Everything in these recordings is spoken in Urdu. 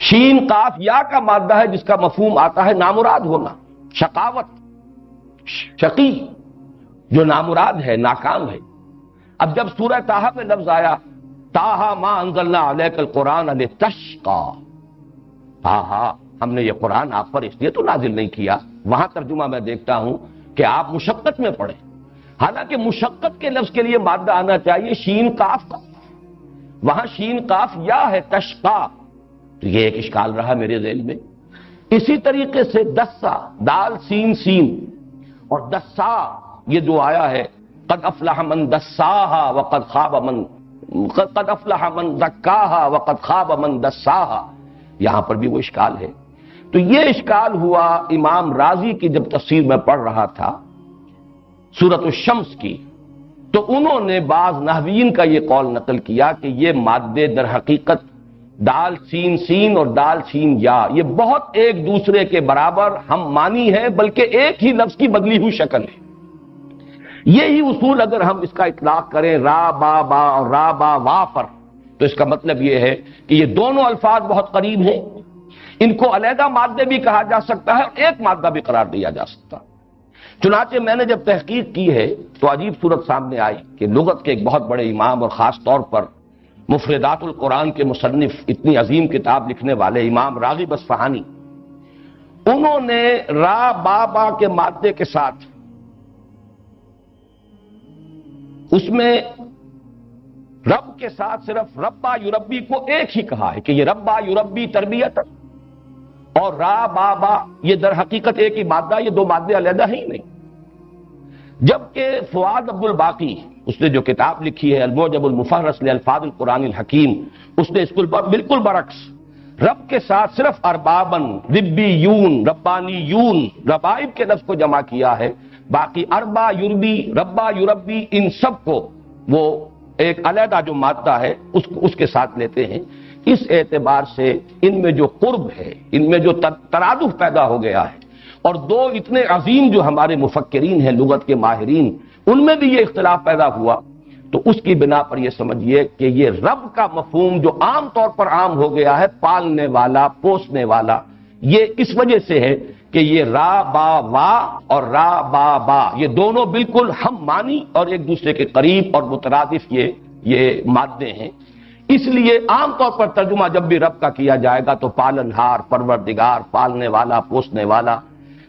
شین قاف یا کا مادہ ہے جس کا مفہوم آتا ہے نامراد ہونا، شقاوت، شقی، جو نامراد ہے، ناکام ہے۔ اب جب سورہ طٰہٰ میں لفظ آیا طٰہٰ ما انزلنا علیک القرآن لتشقی، طٰہٰ ہم نے یہ قرآن آپ پر اس لیے تو نازل نہیں کیا، وہاں ترجمہ میں دیکھتا ہوں کہ آپ مشقت میں پڑھیں، حالانکہ مشقت کے لفظ کے لیے مادہ آنا چاہیے شین قاف کا، وہاں شین قاف یا ہے تشقی، تو یہ ایک اشکال رہا میرے ذہن میں۔ اسی طریقے سے دسا، دال سین سین، اور دسا یہ جو آیا ہے قد افلح من دساہا وقد خاب من، قد افلح من زکاہا وقد خاب من دساہا، یہاں پر بھی وہ اشکال ہے۔ تو یہ اشکال ہوا امام رازی کی جب تفسیر میں پڑھ رہا تھا سورۃ الشمس کی، تو انہوں نے بعض نحویین کا یہ قول نقل کیا کہ یہ مادے در حقیقت دال سین سین اور دال سین یا یہ بہت ایک دوسرے کے برابر ہم معنی ہے، بلکہ ایک ہی لفظ کی بدلی ہوئی شکل ہے۔ یہی اصول اگر ہم اس کا اطلاق کریں را با با اور را با وا پر، تو اس کا مطلب یہ ہے کہ یہ دونوں الفاظ بہت قریب ہیں، ان کو علیحدہ مادے بھی کہا جا سکتا ہے اور ایک مادہ بھی قرار دیا جا سکتا ہے۔ چنانچہ میں نے جب تحقیق کی ہے تو عجیب صورت سامنے آئی کہ لغت کے ایک بہت بڑے امام اور خاص طور پر مفردات القرآن کے مصنف، اتنی عظیم کتاب لکھنے والے امام راغب اصفہانی، انہوں نے را با با کے مادے کے ساتھ اس میں رب کے ساتھ صرف ربا یربی کو ایک ہی کہا ہے کہ یہ ربا یربی تربیت، اور را با با یہ در حقیقت ایک ہی مادہ، یہ دو مادے علیحدہ ہی نہیں۔ جبکہ فؤاد عبد الباقی، اس نے جو کتاب لکھی ہے المعجم المفہرس لالفاظ القرآن الحکیم، اس نے اس کو بالکل برعکس رب کے ساتھ صرف اربابن، ربیون، ربانیون، ربائب کے لفظ کو جمع کیا ہے، باقی اربا یربی، ربا یربی، ان سب کو وہ ایک علیحدہ جو مادہ ہے اس کے ساتھ لیتے ہیں۔ اس اعتبار سے ان میں جو قرب ہے، ان میں جو ترادف پیدا ہو گیا ہے، اور دو اتنے عظیم جو ہمارے مفکرین ہیں لغت کے ماہرین، ان میں بھی یہ اختلاف پیدا ہوا، تو اس کی بنا پر یہ سمجھیے کہ یہ رب کا مفہوم جو عام طور پر عام ہو گیا ہے، پالنے والا، پوسنے والا، یہ اس وجہ سے ہے کہ یہ را با وا اور را با با یہ دونوں بالکل ہم معنی اور ایک دوسرے کے قریب اور مترادف یہ مادے ہیں۔ اس لیے عام طور پر ترجمہ جب بھی رب کا کیا جائے گا تو پالنہار، پروردگار، پالنے والا، پوسنے والا،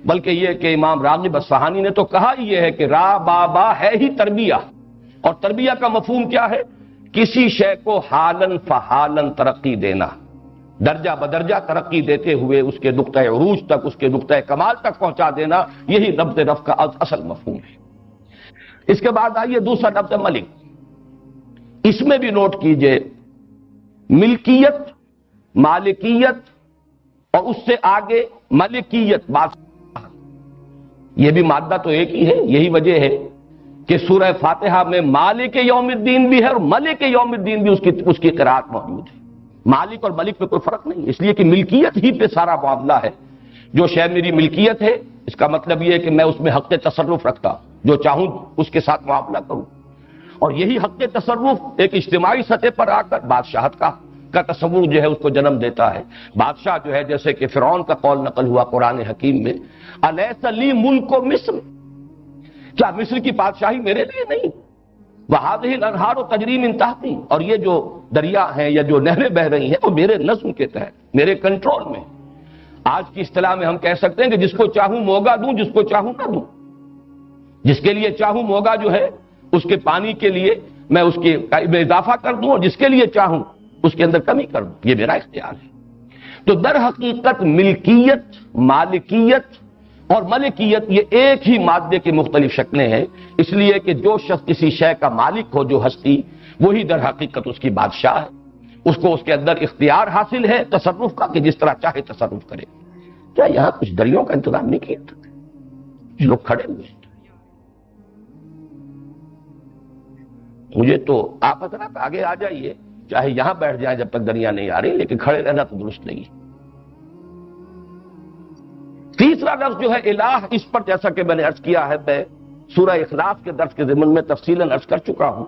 بلکہ یہ کہ امام راغب اصفہانی نے تو کہا ہی یہ ہے کہ را با با ہے ہی تربیہ، اور تربیہ کا مفہوم کیا ہے؟ کسی شے کو حالن فحالن ترقی دینا، درجہ بدرجہ ترقی دیتے ہوئے اس کے نقطۂ عروج تک، اس کے نقطۂ کمال تک پہنچا دینا، یہی لفظ رب کا اصل مفہوم ہے۔ اس کے بعد آئیے دوسرا لفظ ملک، اس میں بھی نوٹ کیجئے ملکیت، مالکیت، اور اس سے آگے ملکیت، بادشاہ، یہ بھی مادہ تو ایک ہی ہے۔ یہی وجہ ہے کہ سورہ فاتحہ میں مالک یوم الدین بھی ہے اور ملک یوم الدین بھی اس کی قرأت موجود ہے۔ مالک اور ملک پہ کوئی فرق نہیں، اس لیے کہ ملکیت ہی پہ سارا معاملہ ہے۔ جو شے میری ملکیت ہے، اس کا مطلب یہ ہے کہ میں اس میں حق تصرف رکھتا ہوں، جو چاہوں اس کے ساتھ معاملہ کروں، اور یہی حق تصرف ایک اجتماعی سطح پر آ کر بادشاہت کا تصور جو ہے اس کو جنم دیتا ہے۔ بادشاہ جو ہے، جیسے کہ فرعون کا قول نقل ہوا قرآن حکیم میں، الیس لی ملک مصر، کیا مصر کی بادشاہی میرے لیے نہیں؟ وَهَذِهِ الْأَنْهَارُ تَجْرِي مِن تَحْتِي، اور یہ جو دریا ہیں یا جو نہریں بہ رہی ہیں وہ میرے نظم کے تحت، میرے کنٹرول میں۔ آج کی اصطلاح میں ہم کہہ سکتے ہیں کہ جس کو چاہوں موگا دوں، جس کو چاہوں نہ دوں، جس کے لیے چاہوں موگا جو ہے اس کے پانی کے لیے میں اس کے میں اضافہ کر دوں، اور جس کے لیے چاہوں اس کے اندر کمی کر دوں، یہ میرا اختیار ہے۔ تو در حقیقت ملکیت، مالکیت اور ملکیت یہ ایک ہی مادے کی مختلف شکلیں ہیں، اس لیے کہ جو شخص کسی شے کا مالک ہو، جو ہستی، وہی در حقیقت اس کی بادشاہ ہے، اس کو اس کے اندر اختیار حاصل ہے تصرف کا کہ جس طرح چاہے تصرف کرے۔ کیا یہاں کچھ دریوں کا انتظام نہیں کیا تھا؟ لوگ کھڑے ہوئے ہیں، مجھے تو آپ حضرات آگے آ جائیے، چاہے یہاں بیٹھ جائیں جب تک دریا نہیں آ رہی، لیکن کھڑے رہنا تو درست نہیں ہے۔ تیسرا لفظ جو ہے الہ، اس پر جیسا کہ میں نے عرض کیا ہے، میں سورہ اخلاص کے درس کے ضمن میں تفصیلاً عرض کر چکا ہوں۔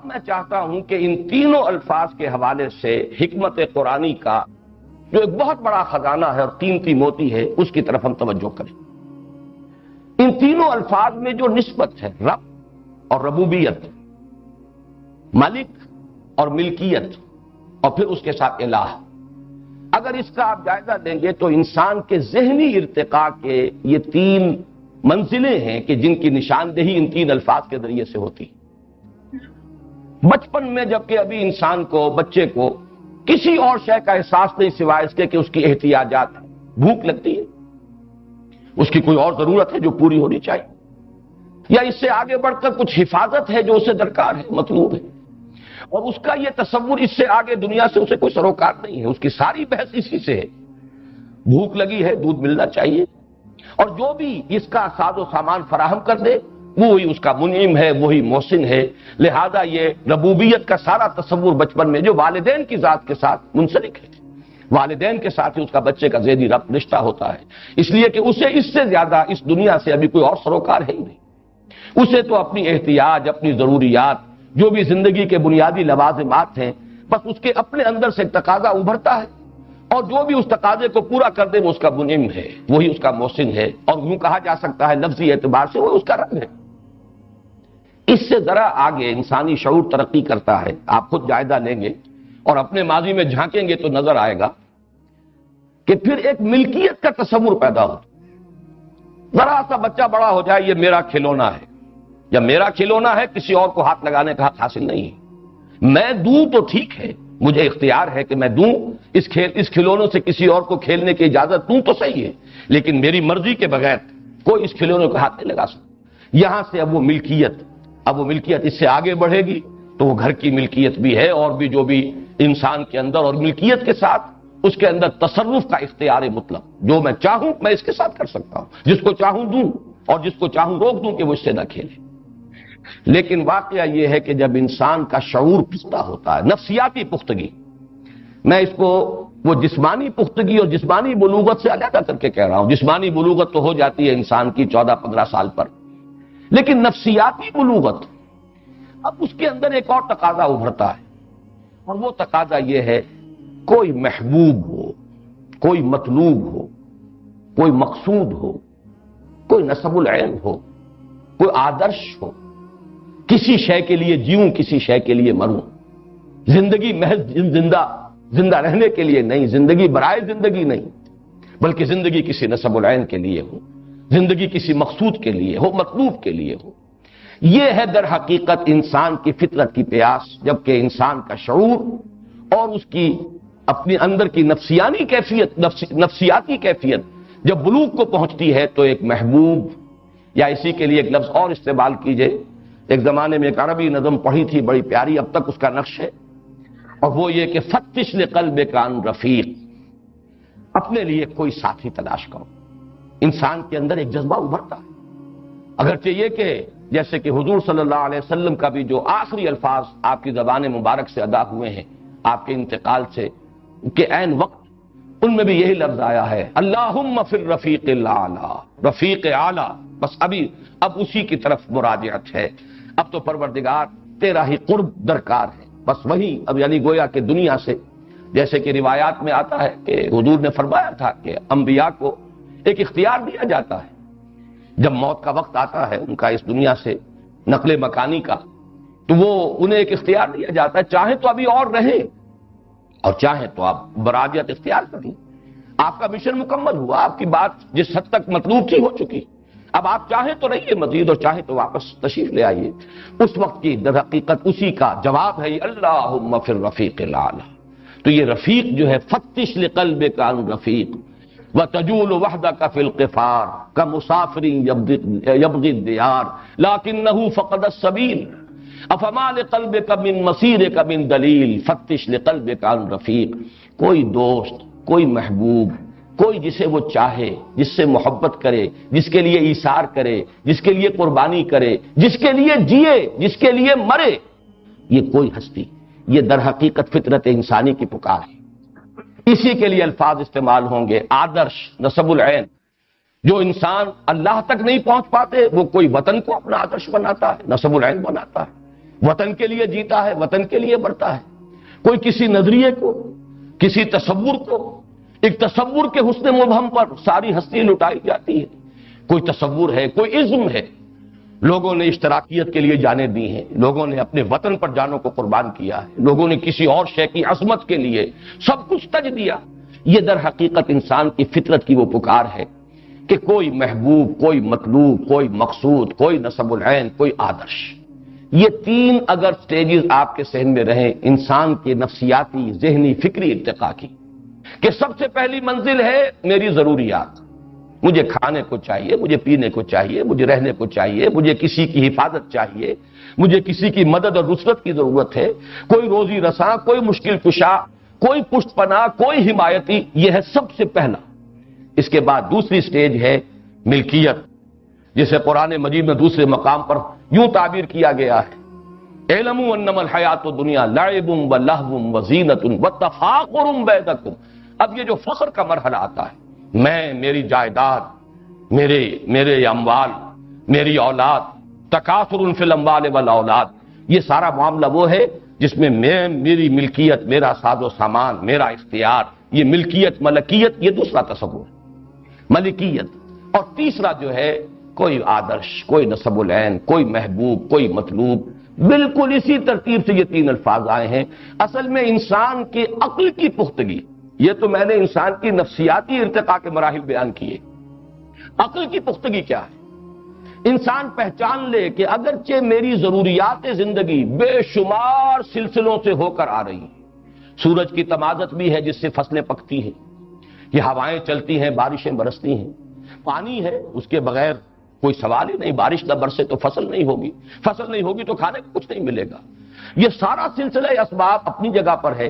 میں چاہتا ہوں کہ ان تینوں الفاظ کے حوالے سے حکمت قرآنی کا جو ایک بہت بڑا خزانہ ہے اور قیمتی موتی ہے، اس کی طرف ہم توجہ کریں۔ ان تینوں الفاظ میں جو نسبت ہے، رب اور ربوبیت، ملک اور ملکیت، اور پھر اس کے ساتھ الہ، اگر اس کا آپ جائزہ لیں گے تو انسان کے ذہنی ارتقاء کے یہ تین منزلیں ہیں کہ جن کی نشاندہی ان تین الفاظ کے ذریعے سے ہوتی۔ بچپن میں جبکہ ابھی انسان کو، بچے کو کسی اور شے کا احساس نہیں سوائے اس کے کہ اس کی احتیاجات ہیں، بھوک لگتی ہے، اس کی کوئی اور ضرورت ہے جو پوری ہونی چاہیے، یا اس سے آگے بڑھ کر کچھ حفاظت ہے جو اسے درکار ہے، مطلوب ہے، اور اس کا یہ تصور اس سے آگے دنیا سے اسے کوئی سروکار نہیں ہے، اس کی ساری بحث اسی سے ہے۔ بھوک لگی ہے، دودھ ملنا چاہیے، اور جو بھی اس کا ساز و سامان فراہم کر دے وہی اس کا منعم ہے، وہی محسن ہے۔ لہذا یہ ربوبیت کا سارا تصور بچپن میں جو والدین کی ذات کے ساتھ منسلک ہے، والدین کے ساتھ ہی اس کا بچے کا ذہنی رشتہ ہوتا ہے، اس لیے کہ اسے اس سے زیادہ اس دنیا سے ابھی کوئی اور سروکار ہے ہی نہیں۔ اسے تو اپنی احتیاج، اپنی ضروریات، جو بھی زندگی کے بنیادی لوازمات ہیں، بس اس کے اپنے اندر سے ایک تقاضا ابھرتا ہے، اور جو بھی اس تقاضے کو پورا کر دے وہ اس کا منعم ہے، وہی اس کا محسن ہے، اور یوں کہا جا سکتا ہے لفظی اعتبار سے وہ اس کا رب ہے۔ اس سے ذرا آگے انسانی شعور ترقی کرتا ہے، آپ خود جائزہ لیں گے اور اپنے ماضی میں جھانکیں گے تو نظر آئے گا کہ پھر ایک ملکیت کا تصور پیدا ہو۔ ذرا سا بچہ بڑا ہو جائے، یہ میرا کھلونا ہے، یا میرا کھلونا ہے، کسی اور کو ہاتھ لگانے کا حق حاصل نہیں ہے۔ میں دوں تو ٹھیک ہے، مجھے اختیار ہے کہ میں دوں، اس کھلونوں سے کسی اور کو کھیلنے کی اجازت دوں تو صحیح ہے، لیکن میری مرضی کے بغیر کوئی اس کھلونے کو ہاتھ نہیں لگا سکتا۔ یہاں سے اب وہ ملکیت اس سے آگے بڑھے گی تو وہ گھر کی ملکیت بھی ہے، اور بھی جو بھی انسان کے اندر، اور ملکیت کے ساتھ اس کے اندر تصرف کا اختیار مطلق، جو میں چاہوں میں اس کے ساتھ کر سکتا ہوں، جس کو چاہوں دوں اور جس کو چاہوں روک دوں کہ وہ اس سے نہ کھیلے۔ لیکن واقعہ یہ ہے کہ جب انسان کا شعور پختہ ہوتا ہے، نفسیاتی پختگی، میں اس کو وہ جسمانی پختگی اور جسمانی بلوغت سے علیحدہ کر کے کہہ رہا ہوں۔ جسمانی بلوغت تو ہو جاتی ہے انسان کی 14-15 سال پر، لیکن نفسیاتی بلوغت، اب اس کے اندر ایک اور تقاضا ابھرتا ہے، اور وہ تقاضا یہ ہے کوئی محبوب ہو، کوئی مطلوب ہو، کوئی مقصود ہو، کوئی نصب العین ہو، کوئی آدرش ہو، کسی شے کے لیے جیوں، کسی شے کے لیے مروں، زندگی محض زندہ رہنے کے لیے نہیں، زندگی برائے زندگی نہیں، بلکہ زندگی کسی نصب العین کے لیے ہو، زندگی کسی مقصود کے لیے ہو، مطلوب کے لیے ہو۔ یہ ہے در حقیقت انسان کی فطرت کی پیاس، جبکہ انسان کا شعور اور اس کی اپنے اندر کی نفسیاتی کیفیت جب بلوغ کو پہنچتی ہے تو ایک محبوب، یا اسی کے لیے ایک لفظ اور استعمال کیجئے، ایک زمانے میں ایک عربی نظم پڑھی تھی بڑی پیاری، اب تک اس کا نقش ہے، اور وہ یہ کہ فتش لقلبک عن رفیق، اپنے لیے کوئی ساتھی تلاش کرو۔ انسان کے اندر ایک جذبہ ابھرتا ہے، اگرچہ یہ کہ جیسے کہ حضور صلی اللہ علیہ وسلم کا بھی جو آخری الفاظ آپ کی زبان مبارک سے ادا ہوئے ہیں آپ کے انتقال سے کے عین وقت، ان میں بھی یہی لفظ آیا ہے، اللہم فی الرفیق الاعلی، رفیق اعلی، بس اب اسی کی طرف مراجعت ہے۔ اب تو پروردگار تیرا ہی قرب درکار ہے، بس وہی اب، یعنی گویا کہ دنیا سے، جیسے کہ روایات میں آتا ہے کہ حضور نے فرمایا تھا کہ انبیاء کو ایک اختیار دیا جاتا ہے، جب موت کا وقت آتا ہے ان کا اس دنیا سے نقل مکانی کا، تو وہ انہیں ایک اختیار دیا جاتا ہے، چاہیں تو ابھی اور رہیں اور چاہیں تو آپ براجعت اختیار کر لیں، آپ کا مشن مکمل ہوا، آپ کی بات جس حد تک مطلوب تھی ہو چکی، اب آپ چاہیں تو رہیے مزید اور چاہیں تو واپس تشریف لے آئیے۔ اس وقت کی در حقیقت اسی کا جواب ہے اللہم فی الرفیق الاعلی۔ تو یہ رفیق جو ہے، فتش لقلبک عن رفیق وتجول وحدک فی القفار کمسافر یبغی الدیار لکنہ فقد السبیل افما لقلبک من مسیرک من دلیل فتش لقلبک عن رفیق۔ کوئی دوست، کوئی محبوب، کوئی جسے وہ چاہے، جس سے محبت کرے، جس کے لیے ایثار کرے، جس کے لیے قربانی کرے، جس کے لیے جیے، جس کے لیے مرے، یہ کوئی ہستی، یہ در حقیقت فطرت انسانی کی پکار ہے۔ اسی کے لیے الفاظ استعمال ہوں گے، آدرش، نصب العین۔ جو انسان اللہ تک نہیں پہنچ پاتے وہ کوئی وطن کو اپنا آدرش بناتا ہے، نصب العین بناتا ہے، وطن کے لیے جیتا ہے، وطن کے لیے مرتا ہے، کوئی کسی نظریے کو، کسی تصور کو، ایک تصور کے حسن مبہم پر ساری ہستی لٹائی جاتی ہے. کوئی تصور ہے، کوئی عزم ہے. لوگوں نے اشتراکیت کے لیے جانیں دی ہیں، لوگوں نے اپنے وطن پر جانوں کو قربان کیا ہے، لوگوں نے کسی اور شے کی عظمت کے لیے سب کچھ تج دیا. یہ در حقیقت انسان کی فطرت کی وہ پکار ہے کہ کوئی محبوب، کوئی مطلوب، کوئی مقصود، کوئی نصب العین، کوئی آدرش. یہ تین اگر سٹیجز آپ کے ذہن میں رہیں انسان کے نفسیاتی، ذہنی، فکری ارتقاء کی، کہ سب سے پہلی منزل ہے میری ضروریات. مجھے کھانے کو چاہیے، مجھے پینے کو چاہیے، مجھے رہنے کو چاہیے، مجھے کسی کی حفاظت چاہیے، مجھے کسی کی مدد اور نصرت کی ضرورت ہے، کوئی روزی رساں، کوئی مشکل کشا، کوئی پشت پناہ، کوئی حمایتی. یہ ہے سب سے پہلا. اس کے بعد دوسری سٹیج ہے ملکیت، جسے قرآن مجید میں دوسرے مقام پر یوں تعبیر کیا گیا ہے: اعلموا انما الحیات الدنیا لعب ولہو وزینۃ وتفاخر بینکم. اب یہ جو فخر کا مرحلہ آتا ہے، میں، میری جائیداد، میرے اموال، میری اولاد، تکاثر فی الاموال والاولاد، یہ سارا معاملہ وہ ہے جس میں میری ملکیت، میرا ساز و سامان، میرا اختیار. یہ ملکیت، ملکیت، یہ دوسرا تصور ملکیت. اور تیسرا جو ہے کوئی آدرش، کوئی نصب العین، کوئی محبوب، کوئی مطلوب. بالکل اسی ترتیب سے یہ تین الفاظ آئے ہیں. اصل میں انسان کے عقل کی پختگی، یہ تو میں نے انسان کی نفسیاتی ارتقاء کے مراحل بیان کیے. عقل کی پختگی کیا ہے؟ انسان پہچان لے کہ اگرچہ میری ضروریات زندگی بے شمار سلسلوں سے ہو کر آ رہی ہیں. سورج کی تمازت بھی ہے جس سے فصلیں پکتی ہیں، یہ ہوائیں چلتی ہیں، بارشیں برستی ہیں، پانی ہے اس کے بغیر کوئی سوال ہی نہیں. بارش نہ برسے تو فصل نہیں ہوگی، فصل نہیں ہوگی تو کھانے کو کچھ نہیں ملے گا. یہ سارا سلسلہ اسباب اپنی جگہ پر ہے،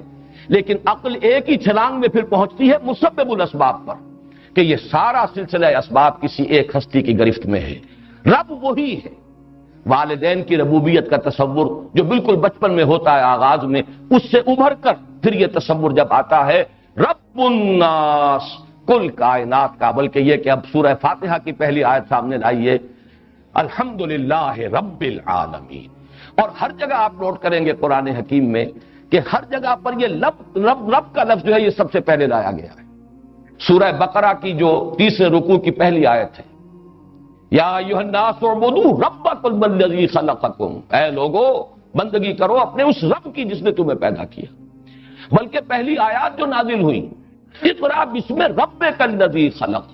لیکن عقل ایک ہی چھلانگ میں پھر پہنچتی ہے مسبب الاسباب پر، کہ یہ سارا سلسلہ اسباب کسی ایک ہستی کی گرفت میں ہے. رب وہی ہے. والدین کی ربوبیت کا تصور جو بالکل بچپن میں ہوتا ہے آغاز میں، اس سے ابھر کر پھر یہ تصور جب آتا ہے رب الناس، کل کائنات کا. بلکہ یہ کہ اب سورہ فاتحہ کی پہلی آیت سامنے لائیے، الحمدللہ رب العالمین. اور ہر جگہ آپ نوٹ کریں گے قرآن حکیم میں کہ ہر جگہ پر یہ رب کا لفظ جو ہے یہ سب سے پہلے لایا گیا ہے. سورہ بقرہ کی جو تیسرے رکوع کی پہلی آیت ہے، یا ایھا الناس اعبدوا ربکم الذی خلقکم، اے لوگو بندگی کرو اپنے اس رب کی جس نے تمہیں پیدا کیا. بلکہ پہلی آیات جو نازل ہوئی، اقرأ باسم ربک الذی خلق،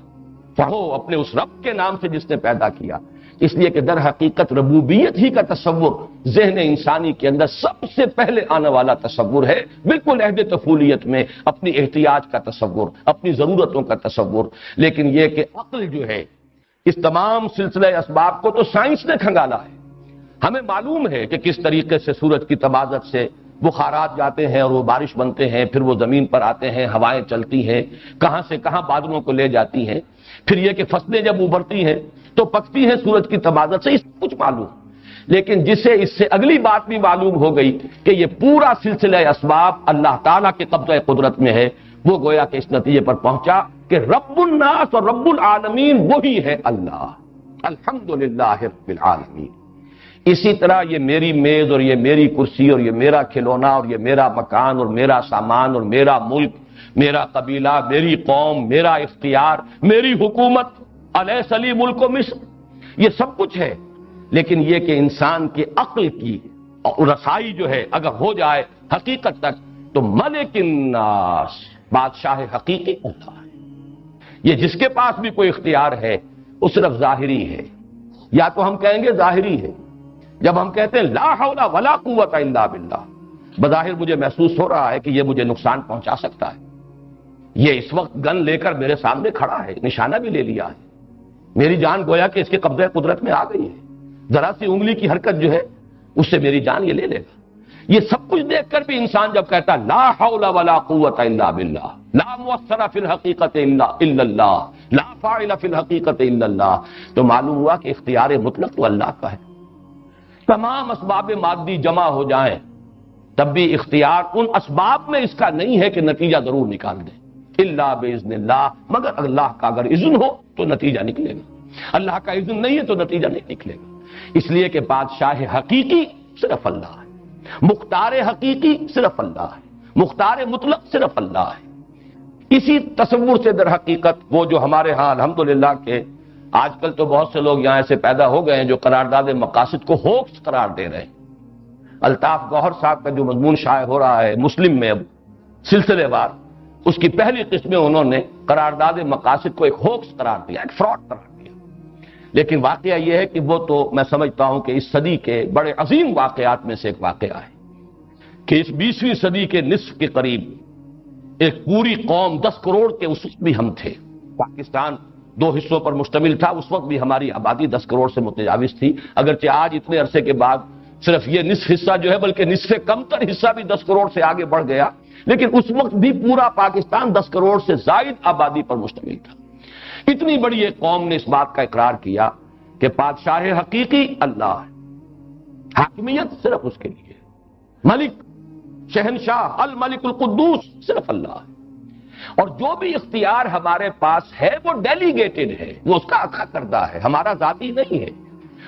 پڑھو اپنے اس رب کے نام سے جس نے پیدا کیا. اس لیے کہ در حقیقت ربوبیت ہی کا تصور ذہن انسانی کے اندر سب سے پہلے آنے والا تصور ہے. بالکل عہد طفولیت میں اپنی احتیاج کا تصور، اپنی ضرورتوں کا تصور. لیکن یہ کہ عقل جو ہے اس تمام سلسلہ اسباب کو تو سائنس نے کھنگالا ہے. ہمیں معلوم ہے کہ کس طریقے سے سورج کی تمازت سے بخارات جاتے ہیں اور وہ بارش بنتے ہیں، پھر وہ زمین پر آتے ہیں، ہوائیں چلتی ہیں، کہاں سے کہاں بادلوں کو لے جاتی ہیں. پھر یہ کہ فصلیں جب ابھرتی ہیں تو پکتی ہیں سورج کی تمازت سے، اس کچھ معلوم. لیکن جسے اس سے اگلی بات بھی معلوم ہو گئی کہ یہ پورا سلسلہ اسباب اللہ تعالیٰ کے قبضہ قدرت میں ہے، وہ گویا کہ اس نتیجے پر پہنچا کہ رب الناس اور رب العالمین وہی ہے اللہ. الحمدللہ رب العالمین. اسی طرح یہ میری میز اور یہ میری کرسی اور یہ میرا کھلونا اور یہ میرا مکان اور میرا سامان اور میرا ملک، میرا قبیلہ، میری قوم، میرا اختیار، میری حکومت، الیس لی ملک مصر، یہ سب کچھ ہے. لیکن یہ کہ انسان کے عقل کی رسائی جو ہے اگر ہو جائے حقیقت تک تو ملک الناس، بادشاہ حقیقی اللہ ہے. یہ جس کے پاس بھی کوئی اختیار ہے وہ صرف ظاہری ہے. یا تو ہم کہیں گے ظاہری ہے. جب ہم کہتے ہیں لا حول ولا قوت الا باللہ، بظاہر مجھے محسوس ہو رہا ہے کہ یہ مجھے نقصان پہنچا سکتا ہے. یہ اس وقت گن لے کر میرے سامنے کھڑا ہے، نشانہ بھی لے لیا ہے، میری جان گویا کہ اس کے قبضہ قدرت میں آ گئی ہے. ذرا سی انگلی کی حرکت جو ہے اس سے میری جان یہ لے لے گا. یہ سب کچھ دیکھ کر بھی انسان جب کہتا ہے لا حول ولا قوت الا باللہ، لا مؤثر فی الحقیقت الا اللہ، لا فاعل فی الحقیقت الا اللہ، تو معلوم ہوا کہ اختیار مطلق تو اللہ کا ہے. تمام اسباب مادی جمع ہو جائیں تب بھی اختیار ان اسباب میں اس کا نہیں ہے کہ نتیجہ ضرور نکال دیں. الا باذن اللہ، مگر اللہ کا اگر اذن ہو تو نتیجہ نکلے گا، اللہ کا اذن نہیں ہے تو نتیجہ نہیں نکلے گا. اس لیے کہ بادشاہ حقیقی صرف اللہ ہے، مختار حقیقی صرف اللہ ہے، مختار مطلق صرف اللہ ہے. اسی تصور سے در حقیقت وہ جو ہمارے ہاں الحمدللہ کہ آج کل تو بہت سے لوگ یہاں ایسے پیدا ہو گئے ہیں جو قرارداد مقاصد کو ہوکس قرار دے رہے ہیں۔ الطاف گوہر صاحب کا جو مضمون شائع ہو رہا ہے مسلم میں اب سلسلے وار، اس کی پہلی قسم میں انہوں نے قرارداد مقاصد کو ایک ہوکس قرار دیا، ایک فراڈ قرار دیا۔ لیکن واقعہ یہ ہے کہ وہ تو میں سمجھتا ہوں کہ اس صدی کے بڑے عظیم واقعات میں سے ایک واقعہ ہے کہ اس 20ویں صدی کے نصف کے قریب ایک پوری قوم 10 کروڑ کے اس وقت بھی ہم تھے، پاکستان 2 حصوں پر مشتمل تھا، اس وقت بھی ہماری آبادی 10 کروڑ سے متجاوز تھی، اگرچہ آج اتنے عرصے کے بعد صرف یہ نصف حصہ جو ہے بلکہ نصف کم تر حصہ بھی 10 کروڑ سے آگے بڑھ گیا، لیکن اس وقت بھی پورا پاکستان 10 کروڑ سے زائد آبادی پر مشتمل تھا۔ اتنی بڑی ایک قوم نے اس بات کا اقرار کیا کہ بادشاہ حقیقی اللہ ہے، حاکمیت صرف اس کے لیے، ملک شہنشاہ الملک القدوس صرف اللہ ہے، اور جو بھی اختیار ہمارے پاس ہے وہ ڈیلیگیٹڈ ہے، وہ اس کا عطا کردہ ہے، ہمارا ذاتی نہیں ہے،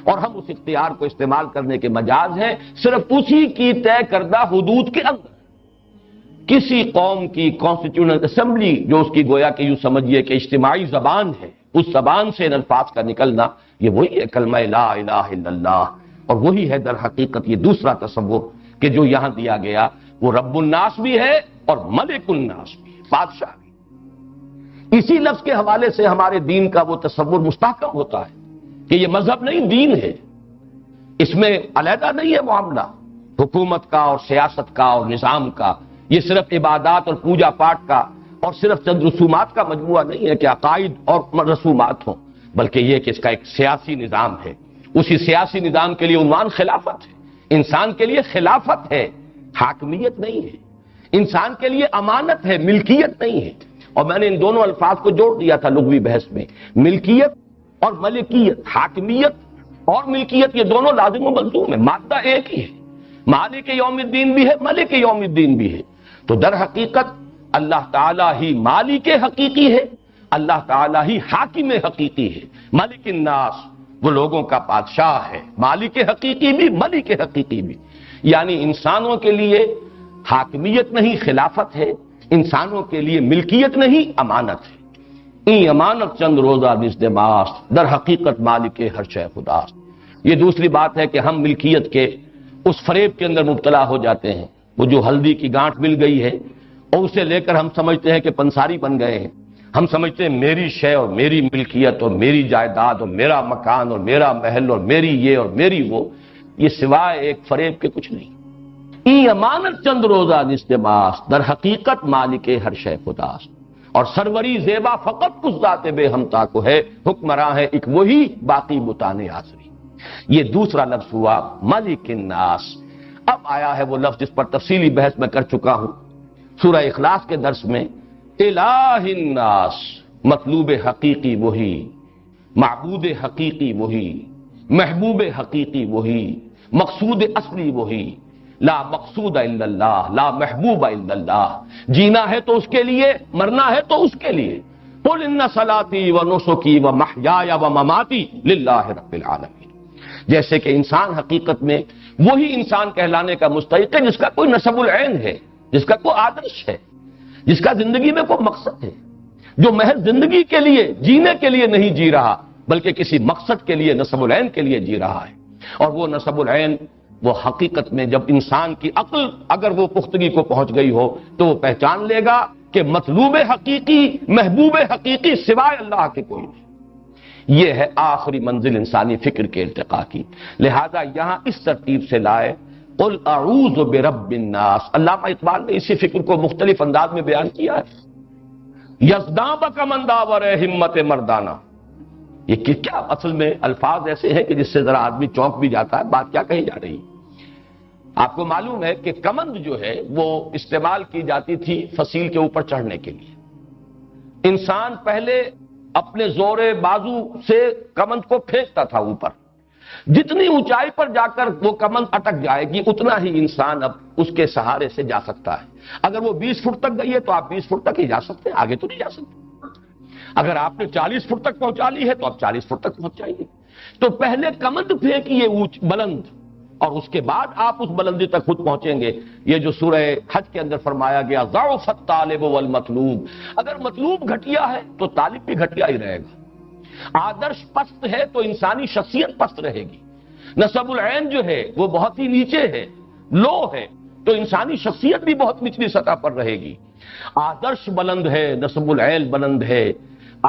اور ہم اس اختیار کو استعمال کرنے کے مجاز ہیں صرف اسی کی طے کردہ حدود کے اندر۔ کسی قوم کی کانسٹیٹیوشنل اسمبلی جو اس کی گویا کہ یوں سمجھیے کہ اجتماعی زبان ہے، اس زبان سے ان الفاظ کا نکلنا یہ وہی ہے کلمہ لا الہ الا اللہ، اور وہی ہے در حقیقت یہ دوسرا تصور کہ جو یہاں دیا گیا وہ رب الناس بھی ہے اور ملک الناس بھی ہے، بادشاہ بھی۔ اسی لفظ کے حوالے سے ہمارے دین کا وہ تصور مستحکم ہوتا ہے کہ یہ مذہب نہیں دین ہے، اس میں علیحدہ نہیں ہے معاملہ حکومت کا اور سیاست کا اور نظام کا، یہ صرف عبادات اور پوجا پاٹ کا اور صرف چند رسومات کا مجموعہ نہیں ہے کہ عقائد اور رسومات ہوں، بلکہ یہ کہ اس کا ایک سیاسی نظام ہے، اسی سیاسی نظام کے لیے عنوان خلافت ہے، انسان کے لیے خلافت ہے، حاکمیت نہیں ہے، انسان کے لیے امانت ہے، ملکیت نہیں ہے۔ اور میں نے ان دونوں الفاظ کو جوڑ دیا تھا لغوی بحث میں، ملکیت اور ملکیت، حاکمیت اور ملکیت یہ دونوں لازم و ملزوم ہے، مادہ ایک ہی ہے، مالک یوم الدین بھی ہے، ملک یوم الدین بھی ہے۔ تو در حقیقت اللہ تعالیٰ ہی مالک حقیقی ہے، اللہ تعالیٰ ہی حاکم حقیقی ہے، ملک الناس وہ لوگوں کا بادشاہ ہے، مالک حقیقی بھی ملک حقیقی بھی، یعنی انسانوں کے لیے حاکمیت نہیں خلافت ہے، انسانوں کے لیے ملکیت نہیں امانت ہے۔ این امانت چند روزہ نزد ماست، در حقیقت مالک ہر شے خداست۔ یہ دوسری بات ہے کہ ہم ملکیت کے اس فریب کے اندر مبتلا ہو جاتے ہیں، وہ جو ہلدی کی گانٹھ مل گئی ہے اور اسے لے کر ہم سمجھتے ہیں کہ پنساری بن گئے ہیں، ہم سمجھتے ہیں میری شے اور میری ملکیت اور میری جائیداد اور میرا مکان اور میرا محل اور میری یہ اور میری وہ، یہ سوائے ایک فریب کے کچھ نہیں۔ این امانت چند روزہ نزد ماست، در حقیقت مالک ہر شے خداست، اور سروری زیبا فقط اس ذات بے ہمتا کو ہے، حکمراں ہے ایک وہی باقی بتان آسری۔ یہ دوسرا لفظ ہوا ملک الناس۔ اب آیا ہے وہ لفظ جس پر تفصیلی بحث میں کر چکا ہوں سورہ اخلاص کے درس میں، الہ الناس، مطلوب حقیقی وہی، معبود حقیقی وہی، محبوب حقیقی وہی، مقصود اصلی وہی، لا مقصود الا اللہ، لا محبوب الا اللہ، جینا ہے تو اس کے لیے، مرنا ہے تو اس کے لیے، قل ان صلاتی و نسکی و محیای و مماتی للہ رب العالمین۔ جیسے کہ انسان حقیقت میں وہی انسان کہلانے کا مستحق ہے جس کا کوئی نسب العین ہے، جس کا کوئی آدرش ہے، جس کا زندگی میں کوئی مقصد ہے، جو محض زندگی کے لیے جینے کے لیے نہیں جی رہا بلکہ کسی مقصد کے لیے نسب العین کے لیے جی رہا ہے۔ اور وہ نسب العین وہ حقیقت میں جب انسان کی عقل اگر وہ پختگی کو پہنچ گئی ہو تو وہ پہچان لے گا کہ مطلوب حقیقی، محبوب حقیقی سوائے اللہ کے کوئی نہیں۔ یہ ہے آخری منزل انسانی فکر کے ارتقاء کی، لہذا یہاں اس ترتیب سے لائے قل اعوذ برب الناس۔ علامہ اقبال نے اسی فکر کو مختلف انداز میں بیان کیا ہے، یزداں بکمن داور ہمت مردانہ۔ یہ کیا اصل میں الفاظ ایسے ہیں کہ جس سے ذرا آدمی چونک بھی جاتا ہے، بات کیا کہی جا رہی ہے۔ آپ کو معلوم ہے کہ کمند جو ہے وہ استعمال کی جاتی تھی فصیل کے اوپر چڑھنے کے لیے۔ انسان پہلے اپنے زور بازو سے کمند کو پھینکتا تھا اوپر، جتنی اونچائی پر جا کر وہ کمند اٹک جائے گی اتنا ہی انسان اب اس کے سہارے سے جا سکتا ہے۔ اگر وہ 20 فٹ تک گئی ہے تو آپ 20 فٹ تک ہی جا سکتے ہیں، آگے تو نہیں جا سکتے۔ اگر آپ نے 40 فٹ تک پہنچا لی ہے تو آپ 40 فٹ تک پہنچ جائیں گے۔ تو پہلے کمند پھینکیے بلند، اور اس کے بعد آپ اس بلندی تک خود پہنچیں گے۔ یہ جو سورہ حج کے اندر فرمایا گیا ضعف الطالب والمطلوب، اگر مطلوب گھٹیا ہے تو طالب بھی گھٹیا ہی رہے گا۔ آدرش پست ہے تو انسانی شخصیت پست رہے گی۔ نصب العین جو ہے وہ بہت ہی نیچے ہے، لو ہے، تو انسانی شخصیت بھی بہت نچلی سطح پر رہے گی۔ آدرش بلند ہے، نصب العین بلند ہے،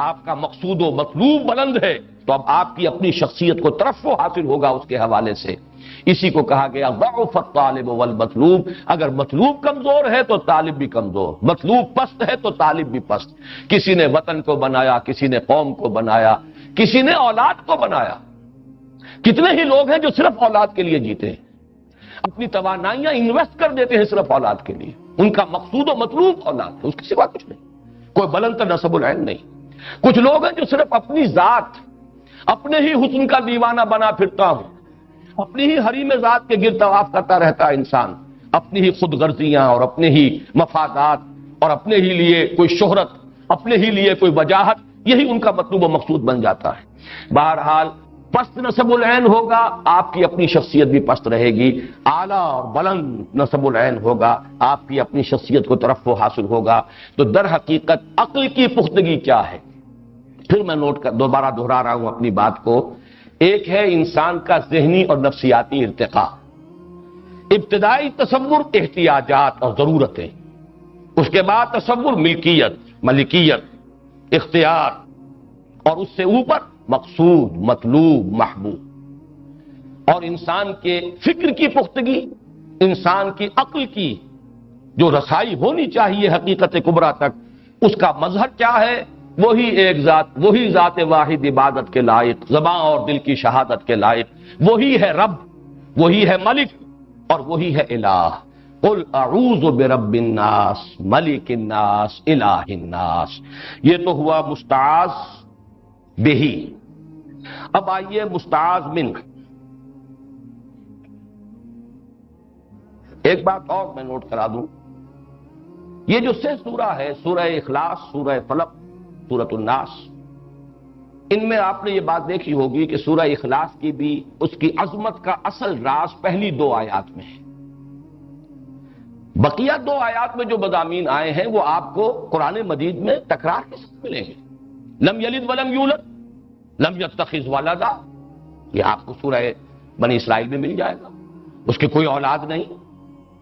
آپ کا مقصود و مطلوب بلند ہے، تو اب آپ کی اپنی شخصیت کو ترفع حاصل ہوگا اس کے حوالے سے۔ اسی کو کہا گیا ضعف الطالب والمطلوب، اگر مطلوب کمزور ہے تو طالب بھی کمزور، مطلوب پست ہے تو طالب بھی پست۔ کسی نے وطن کو بنایا، کسی نے قوم کو بنایا، کسی نے اولاد کو بنایا۔ کتنے ہی لوگ ہیں جو صرف اولاد کے لیے جیتے ہیں، اپنی توانائیاں انویسٹ کر دیتے ہیں صرف اولاد کے لیے، ان کا مقصود و مطلوب اولاد ہے، اس کے سوا کچھ نہیں، کوئی بلند تر نصب العین نہیں۔ کچھ لوگ ہیں جو صرف اپنی ذات، اپنے ہی حسن کا دیوانہ بنا پھرتا ہوں، اپنی ہی حریم ذات کے گرد طواف کرتا رہتا ہے انسان، اپنی ہی خود غرضیاں اور اپنے ہی مفادات اور اپنے ہی لیے کوئی شہرت، اپنے ہی لیے کوئی وجاہت، یہی ان کا مطلوب و مقصود بن جاتا ہے۔ بہرحال پست نصب العین ہوگا، آپ کی اپنی شخصیت بھی پست رہے گی۔ اعلیٰ اور بلند نصب العین ہوگا، آپ کی اپنی شخصیت کو ترفع حاصل ہوگا۔ تو در حقیقت عقل کی پختگی کیا ہے؟ پھر میں دوبارہ دہرا رہا ہوں اپنی بات کو۔ ایک ہے انسان کا ذہنی اور نفسیاتی ارتقاء، ابتدائی تصور احتیاجات اور ضرورتیں، اس کے بعد تصور ملکیت، ملکیت، اختیار، اور اس سے اوپر مقصود، مطلوب، محبوب۔ اور انسان کے فکر کی پختگی، انسان کی عقل کی جو رسائی ہونی چاہیے حقیقت کبریٰ تک، اس کا مظہر کیا ہے؟ وہی ایک ذات، وہی ذات واحد عبادت کے لائق، زبان اور دل کی شہادت کے لائق، وہی ہے رب، وہی ہے ملک، اور وہی ہے الہ۔ قل اعوذ برب الناس ملک الناس الہ الناس۔ یہ تو ہوا مستعاذ بہی۔ اب آئیے مستعاذ من۔ ایک بات اور میں نوٹ کرا دوں، یہ جو سورہ ہے، سورہ اخلاص، سورہ فلق، سورۃ الناس، ان میں آپ نے یہ بات دیکھی ہوگی کہ سورہ اخلاص کی بھی اس کی عظمت کا اصل راز پہلی دو آیات میں ہے۔ بقیہ دو آیات میں جو مضامین آئے ہیں وہ آپ کو قرآن مجید میں تکرار کے ساتھ ملیں گے۔ لم یلد ولم یولد، لم یتخذ ولدا، یہ آپ کو سورہ بنی اسرائیل میں مل جائے گا۔ اس کی کوئی اولاد نہیں،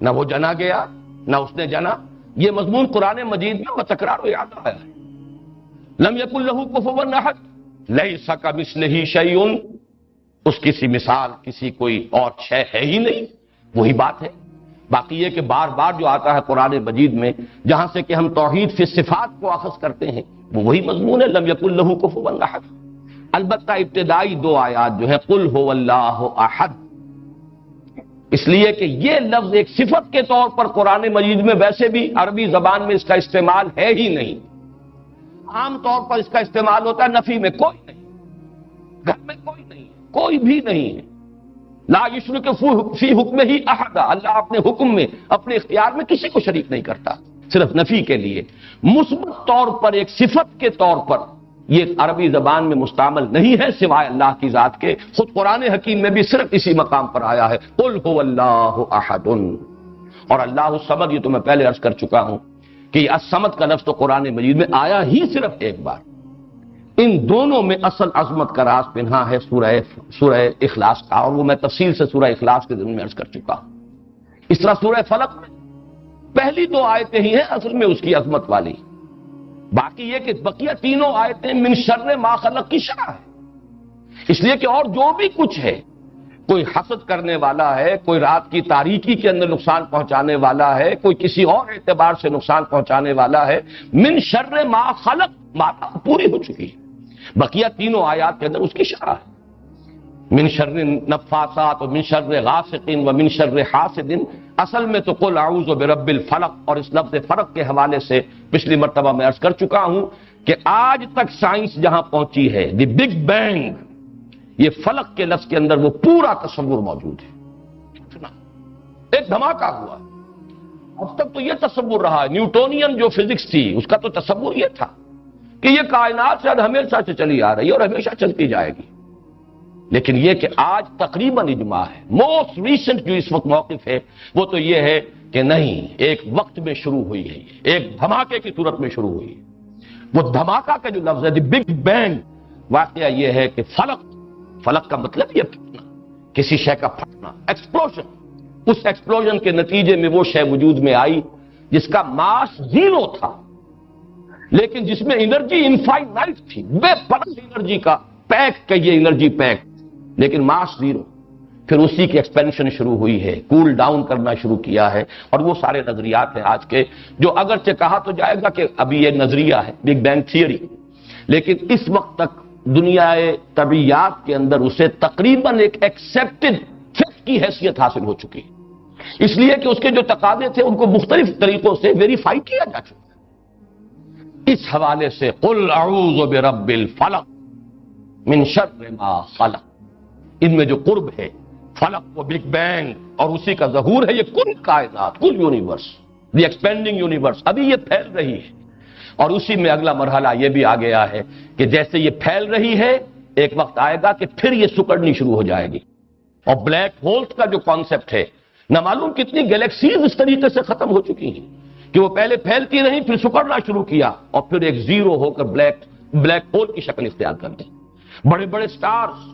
نہ وہ جنا گیا نہ اس نے جنا، یہ مضمون قرآن مجید میں بتکرار و یاد آیا ہے۔ لم یکن لہ کفوا احد، لیس کمثلہ شیء، اس کی سی مثال کسی کوئی اور شے ہے ہی نہیں، وہی بات ہے۔ باقی یہ کہ بار بار جو آتا ہے قرآن مجید میں، جہاں سے کہ ہم توحید فی صفات کو اخذ کرتے ہیں، وہ وہی مضمون ہے، لم یکن لہ کفوا احد۔ البتہ ابتدائی دو آیات جو ہے قل هو اللہ احد، اس لیے کہ یہ لفظ ایک صفت کے طور پر قرآن مجید میں ویسے بھی عربی زبان میں اس کا استعمال ہے ہی نہیں۔ عام طور پر اس کا استعمال ہوتا ہے نفی میں، کوئی نہیں، گھر میں کوئی نہیں، کوئی بھی نہیں ہے۔ لا یشرک فی حکم ہی احد، اللہ اپنے حکم میں، اپنے اختیار میں کسی کو شریک نہیں کرتا، صرف نفی کے لیے۔ مثبت طور پر ایک صفت کے طور پر یہ عربی زبان میں مستعمل نہیں ہے سوائے اللہ کی ذات کے۔ خود قرآن حکیم میں بھی صرف اسی مقام پر آیا ہے، قل هو اللہ احد۔ اور اللہ الصمد، یہ تو میں پہلے عرض کر چکا ہوں کہ یہ الصمد کا لفظ تو قرآن مجید میں آیا ہی صرف ایک بار۔ ان دونوں میں اصل عظمت کا راز پنہا ہے سورہ اخلاص کا، اور وہ میں تفصیل سے سورہ اخلاص کے ضمن میں عرض کر چکا ہوں۔ اس طرح سورہ فلق میں پہلی دو آیتیں ہی ہیں اصل میں اس کی عظمت والی، باقی یہ کہ بقیہ تینوں آیتیں من شر ما خلق کی شرح ہے، اس لیے کہ اور جو بھی کچھ ہے، کوئی حسد کرنے والا ہے، کوئی رات کی تاریکی کے اندر نقصان پہنچانے والا ہے، کوئی کسی اور اعتبار سے نقصان پہنچانے والا ہے، من شر ما خلق ماتا پوری ہو چکی ہے، بقیہ تینوں آیات کے اندر اس کی شرح ہے۔ من شر نفاثات ومن شر غاسق ومن شر حاسد، اصل میں تو قل اعوذ برب الفلق، اور اس لفظ فلق کے حوالے سے پچھلی مرتبہ میں عرض کر چکا ہوں کہ آج تک سائنس جہاں پہنچی ہے، دی بگ بینگ، یہ فلق کے لفظ کے اندر وہ پورا تصور موجود ہے۔ ایک دھماکہ ہوا، اب تک تو یہ تصور رہا ہے، نیوٹونین جو فزکس تھی اس کا تو تصور یہ تھا کہ یہ کائنات شاید ہمیشہ سے چلی آ رہی ہے اور ہمیشہ چلتی جائے گی، لیکن یہ کہ آج تقریباً اجماع ہے، موسٹ ریسنٹ جو اس وقت موقف ہے وہ تو یہ ہے کہ نہیں، ایک وقت میں شروع ہوئی ہے، یہ ایک دھماکے کی صورت میں شروع ہوئی ہے۔ وہ دھماکہ کا جو لفظ ہے دی بگ بینگ، واقعہ یہ ہے کہ فلک کا مطلب یہ پھٹنا، کسی شے کا پھٹنا، ایکسپلوژن۔ اس ایکسپلوژن کے نتیجے میں وہ شے وجود میں آئی جس کا ماس زیرو تھا، لیکن جس میں انرجی انفائنائٹ تھی، بے پناہ انرجی کا پیک، کہ یہ انرجی پیک، لیکن ماس زیرو۔ پھر اسی کی ایکسپینشن شروع ہوئی ہے، کول ڈاؤن کرنا شروع کیا ہے، اور وہ سارے نظریات ہیں آج کے، جو اگرچہ کہا تو جائے گا کہ ابھی یہ نظریہ ہے، بگ بینگ تھیوری، لیکن اس وقت تک دنیا طبیعیات کے اندر اسے تقریباً ایک ایکسیپٹڈ فیکٹ کی حیثیت حاصل ہو چکی، اس لیے کہ اس کے جو تقاضے تھے ان کو مختلف طریقوں سے ویریفائی کیا جا چکا ہے۔ اس حوالے سے قل اعوذ برب الفلق من شر ما خلق، ان میں جو قرب ہے فلق و بگ بینگ اور اسی کا ظہور ہے، یہ کل کائنات، کل یونیورس، دی ایکسپینڈنگ یونیورس، ابھی یہ پھیل رہی ہے، اور اسی میں اگلا مرحلہ یہ بھی آ گیا ہے کہ جیسے یہ پھیل رہی ہے ایک وقت آئے گا کہ پھر یہ سکڑنی شروع ہو جائے گی۔ اور بلیک ہولز کا جو کانسیپٹ ہے، نہ معلوم کتنی گیلیکسیز اس طریقے سے ختم ہو چکی ہیں کہ وہ پہلے پھیلتی رہی، پھر سکڑنا شروع کیا، اور پھر ایک زیرو ہو کر بلیک ہول کی شکل اختیار کر دیں۔ بڑے بڑے سٹارز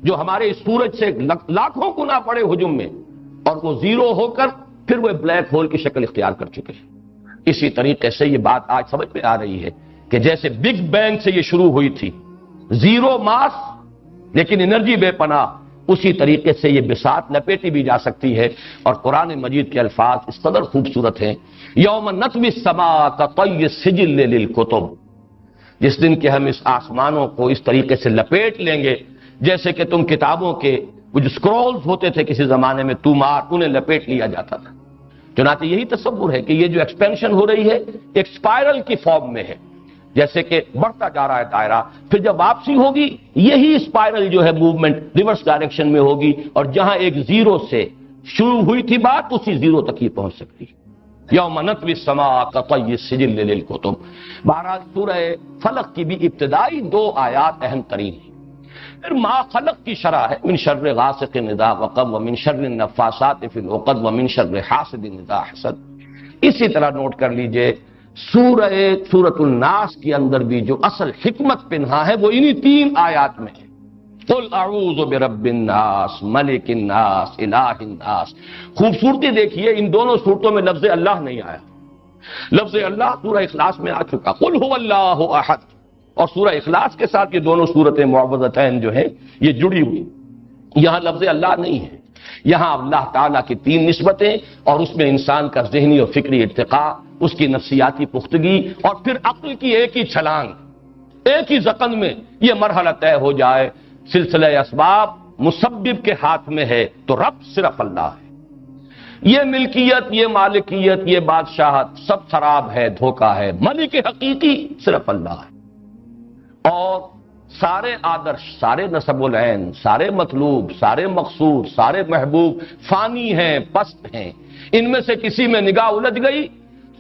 جو ہمارے سورج سے لاکھوں گنا بڑے حجم میں، اور وہ زیرو ہو کر پھر وہ بلیک ہول کی شکل اختیار کر چکے ہیں۔ اسی طریقے سے یہ بات آج سمجھ میں آ رہی ہے کہ جیسے بگ بینگ سے یہ شروع ہوئی تھی، زیرو ماس لیکن انرجی بے پناہ، اسی طریقے سے یہ بساط لپیٹی بھی جا سکتی ہے۔ اور قرآن مجید کے الفاظ اس قدر خوبصورت ہیں، یوم نطوی السماء کطی السجل للکتب، جس دن کہ ہم اس آسمانوں کو اس طریقے سے لپیٹ لیں گے جیسے کہ تم کتابوں کے وہ جو سکرولز ہوتے تھے کسی زمانے میں تومار، انہیں لپیٹ لیا جاتا تھا۔ چنانچہ یہی تصور ہے کہ یہ جو ایکسپینشن ہو رہی ہے ایک سپائرل کی فارم میں ہے، جیسے کہ بڑھتا جا رہا ہے دائرہ، پھر جب واپسی ہوگی یہی سپائرل جو ہے موومنٹ ریورس ڈائریکشن میں ہوگی، اور جہاں ایک زیرو سے شروع ہوئی تھی بات اسی زیرو تک ہی پہنچ سکتی ہے۔ یوم نطوی السماء کطی السجل للکتب۔ بہرحال سورہ فلق کی بھی ابتدائی 2 آیات اہم ترین ہیں۔ پھر ما خلق کی شرح ہے، من شر غاسق اذا وقب ومن شر النفاثات فی العقد ومن شر حاسد اذا حسد۔ اسی طرح نوٹ کر لیجئے سورۃ الناس کے اندر بھی جو اصل حکمت پنہا ہے وہ انہی 3 آیات میں ہے۔ قل اعوذ برب الناس ملک الناس الہ الناس۔ خوبصورتی دیکھیے، ان دونوں صورتوں میں لفظ اللہ نہیں آیا۔ لفظ اللہ سورہ اخلاص میں آ چکا، قل هو اللہ احد، اور سورہ اخلاص کے ساتھ یہ دونوں صورتیں معوذتین جو ہیں یہ جڑی ہوئی۔ یہاں لفظ اللہ نہیں ہے، یہاں اللہ تعالیٰ کی 3 نسبتیں، اور اس میں انسان کا ذہنی اور فکری ارتقاء، اس کی نفسیاتی پختگی، اور پھر عقل کی ایک ہی چھلانگ، ایک ہی زقن میں یہ مرحلہ طے ہو جائے، سلسلہ اسباب مسبب کے ہاتھ میں ہے تو رب صرف اللہ ہے۔ یہ ملکیت، یہ مالکیت، یہ بادشاہت سب خراب ہے، دھوکہ ہے، ملک حقیقی صرف اللہ ہے۔ اور سارے آدرش، سارے نسب العین، سارے مطلوب، سارے مقصود، سارے محبوب فانی ہیں، پست ہیں، ان میں سے کسی میں نگاہ الجھ گئی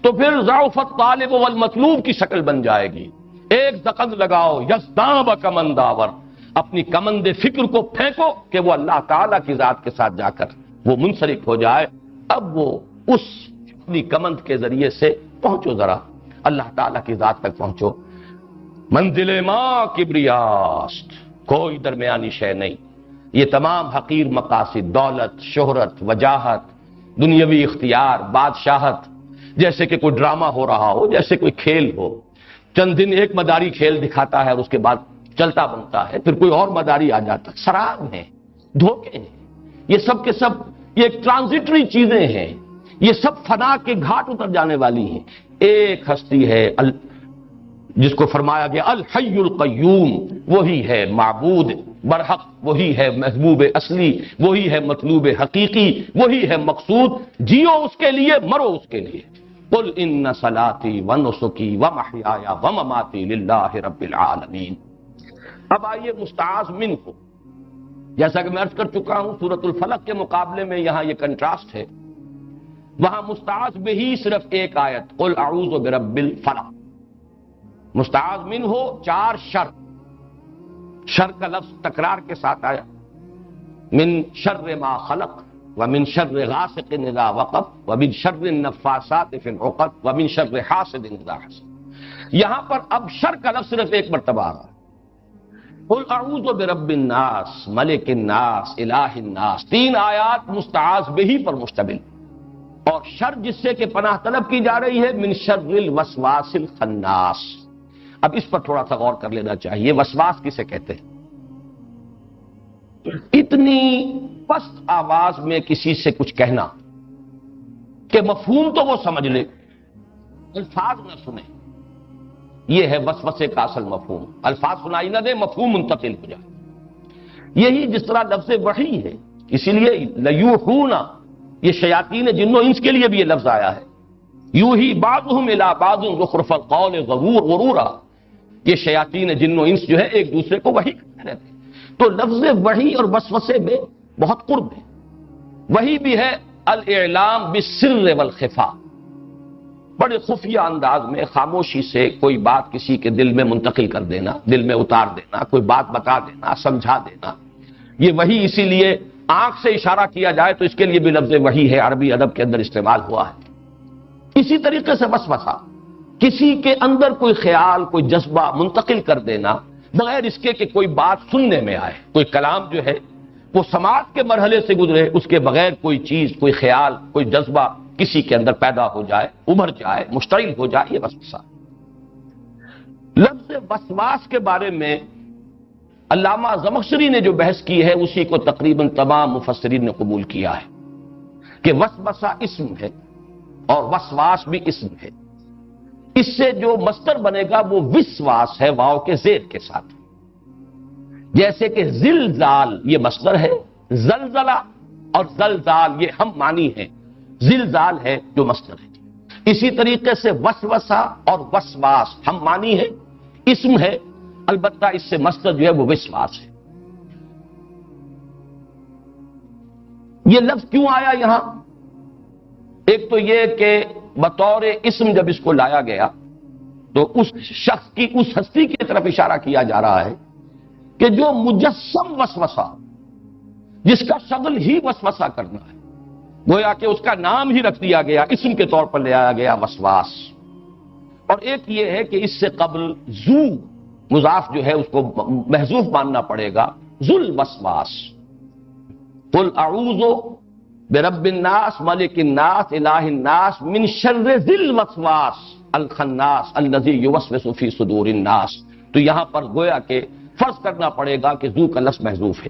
تو پھر ضعف الطالب والمطلوب کی شکل بن جائے گی۔ ایک زقن لگاؤ، یزداں بکمن داور، اپنی کمند فکر کو پھینکو کہ وہ اللہ تعالیٰ کی ذات کے ساتھ جا کر وہ منسلک ہو جائے۔ اب وہ اس اپنی کمند کے ذریعے سے پہنچو، ذرا اللہ تعالیٰ کی ذات تک پہنچو۔ منزل ماں کبریاست، کوئی درمیانی شے نہیں۔ یہ تمام حقیر مقاصد، دولت، شہرت، وجاہت، دنیاوی اختیار، بادشاہت، جیسے کہ کوئی ڈرامہ ہو رہا ہو، جیسے کوئی کھیل ہو، چند دن ایک مداری کھیل دکھاتا ہے اور اس کے بعد چلتا بنتا ہے، پھر کوئی اور مداری آ جاتا ہے، سراب ہیں، دھوکے ہیں، یہ سب کے سب یہ ٹرانزٹری چیزیں ہیں، یہ سب فنا کے گھاٹ اتر جانے والی ہیں۔ ایک ہستی ہے جس کو فرمایا گیا الحی القیوم، وہی ہے معبود برحق، وہی ہے محبوب اصلی، وہی ہے مطلوب حقیقی، وہی ہے مقصود، جیو اس کے لیے، مرو اس کے لیے۔ قل ان صلاتی ونسکی ومحیای ومماتی للہ رب العالمین۔ اب آئیے مستعاذ منہ کو، جیسا کہ میں عرض کر چکا ہوں سورۃ الفلق کے مقابلے میں یہاں یہ کنٹراسٹ ہے، وہاں مستعاذ بہی صرف ایک آیت، قل اعوذ برب الفلق۔ مستعاذ منہ ہو 4 شر، شر کا لفظ تکرار کے ساتھ آیا، من شر ما خلق ومن شر غاسق اذا وقب ومن شر النفاثات فی العقد ومن شر حاسد اذا حسد۔ یہاں پر اب شر کا لفظ صرف ایک مرتبہ آ رہا ہے، قل اعوذ برب الناس ملک الناس الہ الناس، 3 آیات مستعاذ بہ پر مشتمل، اور شر جس سے کہ پناہ طلب کی جا رہی ہے من شر الوسواس الخناس۔ اب اس پر تھوڑا سا غور کر لینا چاہیے، وسواس کسے کہتے ہیں؟ اتنی پست آواز میں کسی سے کچھ کہنا کہ مفہوم تو وہ سمجھ لے، الفاظ نہ سنے، یہ ہے وسوسے کا اصل مفہوم۔ الفاظ سنائی نہ دے، مفہوم منتقل ہو جائے۔ یہی جس طرح لفظ وحی ہے، اسی لیے لیوحون، یہ شیاطین جن و انس کے لیے بھی یہ لفظ آیا ہے، یوحی بعضهم الی بعض زخرف القول غرورا، یہ شیاطین جن و انس جو ہے ایک دوسرے کو وحی کرتے رہتے ہیں۔ تو لفظ وحی اور وسوسے میں بہت قرب ہے۔ وحی بھی ہے الاعلام بالسر والخفاء، بڑے خفیہ انداز میں خاموشی سے کوئی بات کسی کے دل میں منتقل کر دینا، دل میں اتار دینا، کوئی بات بتا دینا، سمجھا دینا، یہ وحی اسی لیے آنکھ سے اشارہ کیا جائے تو اس کے لیے بھی لفظ وحی ہے، عربی ادب کے اندر استعمال ہوا ہے۔ اسی طریقے سے وسوسہ، کسی کے اندر کوئی خیال، کوئی جذبہ منتقل کر دینا بغیر اس کے کہ کوئی بات سننے میں آئے، کوئی کلام جو ہے وہ سماعت کے مرحلے سے گزرے، اس کے بغیر کوئی چیز، کوئی خیال، کوئی جذبہ کسی کے اندر پیدا ہو جائے، ابھر جائے، مشتعل ہو جائے، یہ وسوسہ۔ لفظ وسواس کے بارے میں علامہ زمخشری نے جو بحث کی ہے اسی کو تقریباً تمام مفسرین نے قبول کیا ہے کہ وسوسہ اسم ہے اور وسواس بھی اسم ہے۔ اس سے جو مصدر بنے گا وہ وسواس ہے، واو کے زیر کے ساتھ، جیسے کہ زلزال یہ مصدر ہے، زلزلہ اور زلزال یہ ہم معنی ہیں، زلزال ہے جو مصدر ہے۔ اسی طریقے سے وسوسہ اور وسواس ہم معنی ہے، اسم ہے، البتہ اس سے مصدر جو ہے وہ وسواس ہے۔ یہ لفظ کیوں آیا یہاں؟ ایک تو یہ کہ بطور اسم جب اس کو لایا گیا تو اس شخص کی، اس ہستی کی طرف اشارہ کیا جا رہا ہے کہ جو مجسم وسوسہ، جس کا شغل ہی وسوسہ کرنا ہے، گویا کہ اس کا نام ہی رکھ دیا گیا، اسم کے طور پر لے آیا گیا وسواس۔ اور ایک یہ ہے کہ اس سے قبل ذو مضاف جو ہے اس کو محذوف ماننا پڑے گا، ذل وسواس۔ قل اعوذ برب الناس ملک الناس الہ الناس من شر ذی الوسواس الخناس الذی یوسوس فی صدور الناس۔ تو یہاں پر گویا کہ فرض کرنا پڑے گا کہ ذو کا لفظ محذوف ہے۔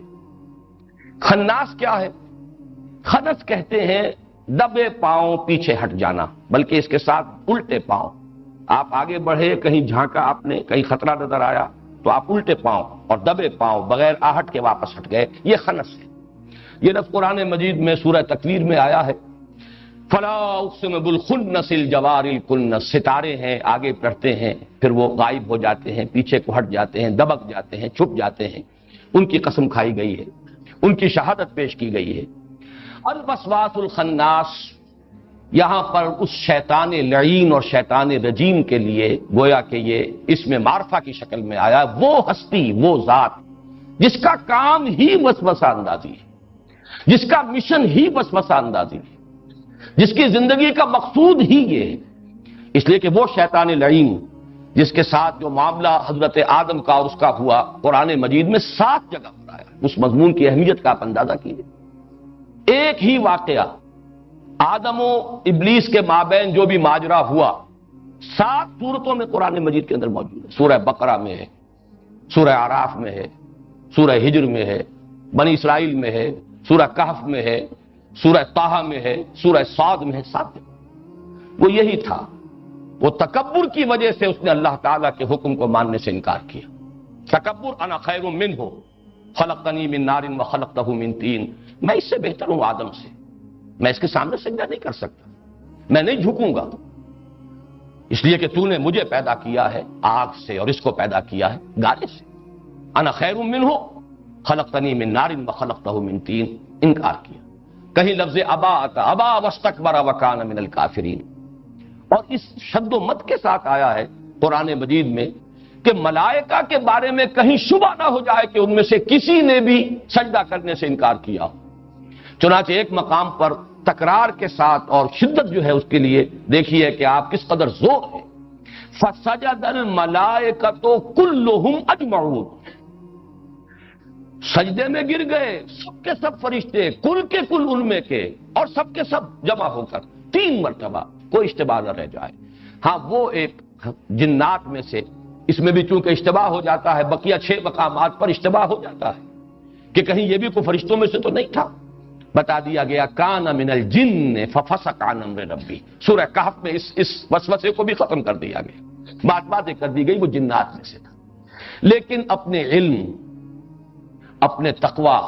خناس کیا ہے؟ خنس کہتے ہیں دبے پاؤں پیچھے ہٹ جانا، بلکہ اس کے ساتھ الٹے پاؤں، آپ آگے بڑھے، کہیں جھانکا آپ نے، کہیں خطرہ نظر آیا تو آپ الٹے پاؤں اور دبے پاؤں بغیر آہٹ کے واپس ہٹ گئے، یہ خنس ہے۔ یہ لفظ قرآن مجید میں سورہ تکویر میں آیا ہے، فلا اقسم بالخنس الجوار الکنس، ستارے ہیں آگے بڑھتے ہیں پھر وہ غائب ہو جاتے ہیں، پیچھے کو ہٹ جاتے ہیں، دبک جاتے ہیں، چھپ جاتے ہیں، ان کی قسم کھائی گئی ہے، ان کی شہادت پیش کی گئی ہے۔ الوسواس الخناس یہاں پر اس شیطان لعین اور شیطان رجیم کے لیے گویا کہ یہ اسم معرفہ کی شکل میں آیا، وہ ہستی، وہ ذات جس کا کام ہی وسوسہ اندازی ہے، جس کا مشن ہی وسوسہ اندازی ہے، جس کی زندگی کا مقصود ہی یہ ہے۔ اس لیے کہ وہ شیطان لعین جس کے ساتھ جو معاملہ حضرت آدم کا اور اس کا ہوا قرآن مجید میں 7 جگہ پر آیا، اس مضمون کی اہمیت کا آپ اندازہ کیجیے۔ ایک ہی واقعہ آدم و ابلیس کے مابین جو بھی ماجرا ہوا 7 سورتوں میں قرآن مجید کے اندر موجود ہے۔ سورہ بقرہ میں ہے، سورہ اعراف میں ہے، سورہ ہجر میں ہے، بنی اسرائیل میں ہے، سورہ کہف میں ہے، سورہ طٰہٰ میں ہے، سورہ صاد میں ہے، 7 جگہ۔ وہ یہی تھا، وہ تکبر کی وجہ سے اس نے اللہ تعالیٰ کے حکم کو ماننے سے انکار کیا۔ تکبر، انا خیر منہ خلقتنی من نار وخلقتہ من طین، میں اس سے بہتر ہوں آدم سے، میں اس کے سامنے سجدہ نہیں کر سکتا، میں نہیں جھکوں گا، اس لیے کہ تو نے مجھے پیدا کیا ہے آگ سے اور اس کو پیدا کیا ہے گارے سے۔ انا خیر منہ خلقتنی من نار وخلقتہ من طین، انکار کیا۔ کہیں لفظ ابا آتا، ابا واستکبر وکان من الکافرین، اور اس شد و مت کے ساتھ آیا ہے قرآن مجید میں کہ ملائکہ کے بارے میں کہیں شبہ نہ ہو جائے کہ ان میں سے کسی نے بھی سجدہ کرنے سے انکار کیا ہو۔ چنانچہ ایک مقام پر تکرار کے ساتھ اور شدت جو ہے اس کے لیے دیکھیے کہ آپ کس قدر زور ہے، فَسَجَدَ الْمَلَائِكَةُ كُلُّهُمْ أَجْمَعُونَ، سجدے میں گر گئے سب کے سب فرشتے، کل کے کل ان میں کے، اور سب کے سب جمع ہو کر 3 مرتبہ، کوئی اشتباہ نہ رہ جائے۔ ہاں وہ ایک جنات میں سے، اس میں بھی چونکہ اشتباہ ہو جاتا ہے، بقیہ 6 مقامات پر اشتباہ ہو جاتا ہے کہ کہیں یہ بھی کوئی فرشتوں میں سے تو نہیں تھا، بتا دیا گیا کان من الجن ففسق عن امر ربی۔ سورہ کہف میں اس وسوسے کو بھی ختم کر دیا گیا، بات کر دی گئی وہ جنات میں سے تھا، لیکن اپنے علم، اپنے تقوی،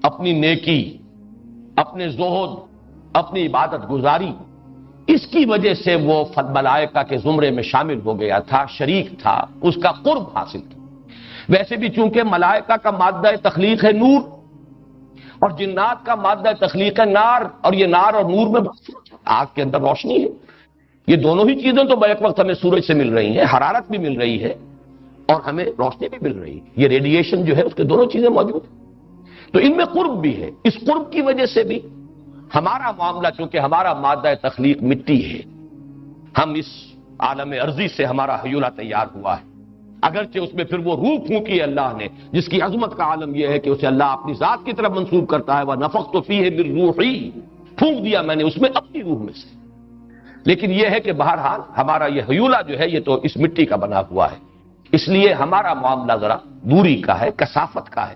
اپنی نیکی، اپنے زہد، اپنی عبادت گزاری، اس کی وجہ سے وہ ملائکہ کے زمرے میں شامل ہو گیا تھا، شریک تھا، اس کا قرب حاصل تھا۔ ویسے بھی چونکہ ملائکہ کا مادہ تخلیق ہے نور، اور جنات کا مادہ تخلیق ہے نار، اور یہ نار اور نور میں آگ کے اندر روشنی ہے، یہ دونوں ہی چیزیں تو بیک وقت ہمیں سورج سے مل رہی ہیں، حرارت بھی مل رہی ہے اور ہمیں روشنی بھی مل رہی ہے، یہ ریڈیشن جو ہے اس کے دونوں چیزیں موجود ہیں، تو ان میں قرب بھی ہے۔ اس قرب کی وجہ سے بھی ہمارا معاملہ، چونکہ ہمارا مادہ تخلیق مٹی ہے، ہم اس عالم ارضی سے ہمارا حیولہ تیار ہوا ہے، اگرچہ اس میں پھر وہ روح پھونکی ہے اللہ نے، جس کی عظمت کا عالم یہ ہے کہ اسے اللہ اپنی ذات کی طرف منسوب کرتا ہے، وَنَفَخْتُ فِيهِ مِن رُوحِي، پھونک دیا میں نے اس میں اپنی روح میں سے۔ لیکن یہ ہے کہ بہرحال ہمارا یہ حیولہ جو ہے یہ تو اس مٹی کا بنا ہوا ہے، اس لیے ہمارا معاملہ ذرا دوری کا ہے، کثافت کا ہے۔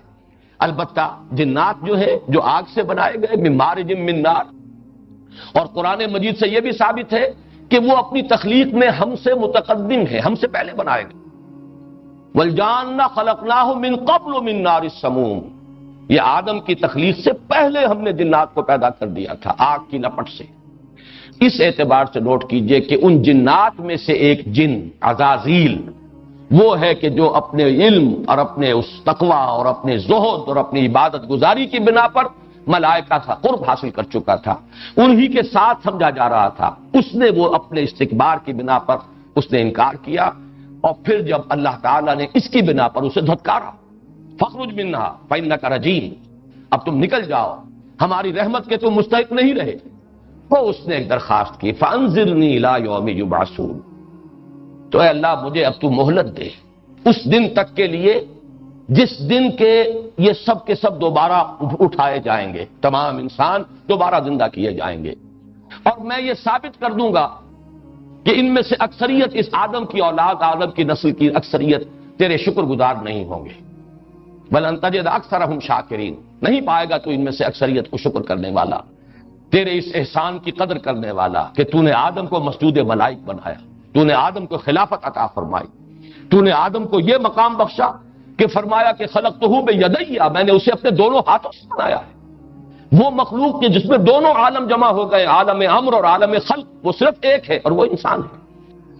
البتہ جنات جو ہے جو آگ سے بنائے گئے، من مارج من نار، اور قرآن مجید سے یہ بھی ثابت ہے کہ وہ اپنی تخلیق میں ہم سے متقدم ہے، ہم سے پہلے بنائے گئے۔ وَالْجَانَّ خَلَقْنَاهُ مِن قَبْلُ مِن نَارِ السَّمُومِ، یہ آدم کی تخلیق سے پہلے ہم نے جنات کو پیدا کر دیا تھا آگ کی لپٹ سے۔ اس اعتبار سے نوٹ کیجئے کہ ان جنات میں سے ایک جن عزازیل وہ ہے کہ جو اپنے علم اور اپنے اس تقوی اور اپنے زہد اور اپنی عبادت گزاری کی بنا پر ملائکہ کا قرب حاصل کر چکا تھا، انہی کے ساتھ سمجھا جا رہا تھا، اس نے وہ اپنے استکبار کی بنا پر اس نے انکار کیا، اور پھر جب اللہ تعالیٰ نے اس کی بنا پر اسے دھتکارا، فَخْرُجْ مِنْهَا فَإِنَّكَ رَجِيمٌ، اب تم نکل جاؤ، ہماری رحمت کے تم مستحق نہیں رہے، تو اس نے ایک درخواست کی، فَأَنذِرْنِي إِلَىٰ يَوْمِ يُبْعَثُونَ، تو اے اللہ مجھے اب تو مہلت دے اس دن تک کے لیے جس دن کے یہ سب کے سب دوبارہ اٹھائے جائیں گے، تمام انسان دوبارہ زندہ کیے جائیں گے، اور میں یہ ثابت کر دوں گا کہ ان میں سے اکثریت، اس آدم کی اولاد، آدم کی نسل کی اکثریت تیرے شکر گزار نہیں ہوں گے، بَلْ تَجِدُ أَكْثَرَهُمْ شَاكِرِينَ، نہیں پائے گا تو ان میں سے اکثریت کو شکر کرنے والا، تیرے اس احسان کی قدر کرنے والا کہ تو نے آدم کو مسجود ملائک بنایا، تو نے آدم کو خلافت عطا فرمائی، تو نے آدم کو یہ مقام بخشا کہ فرمایا کہ خلقتہ بیدی، میں نے اسے اپنے دونوں ہاتھوں سے بنایا ہے۔ وہ مخلوق کے جس میں دونوں عالم جمع ہو گئے، عالم امر اور عالم خلق، وہ صرف ایک ہے اور وہ انسان ہے،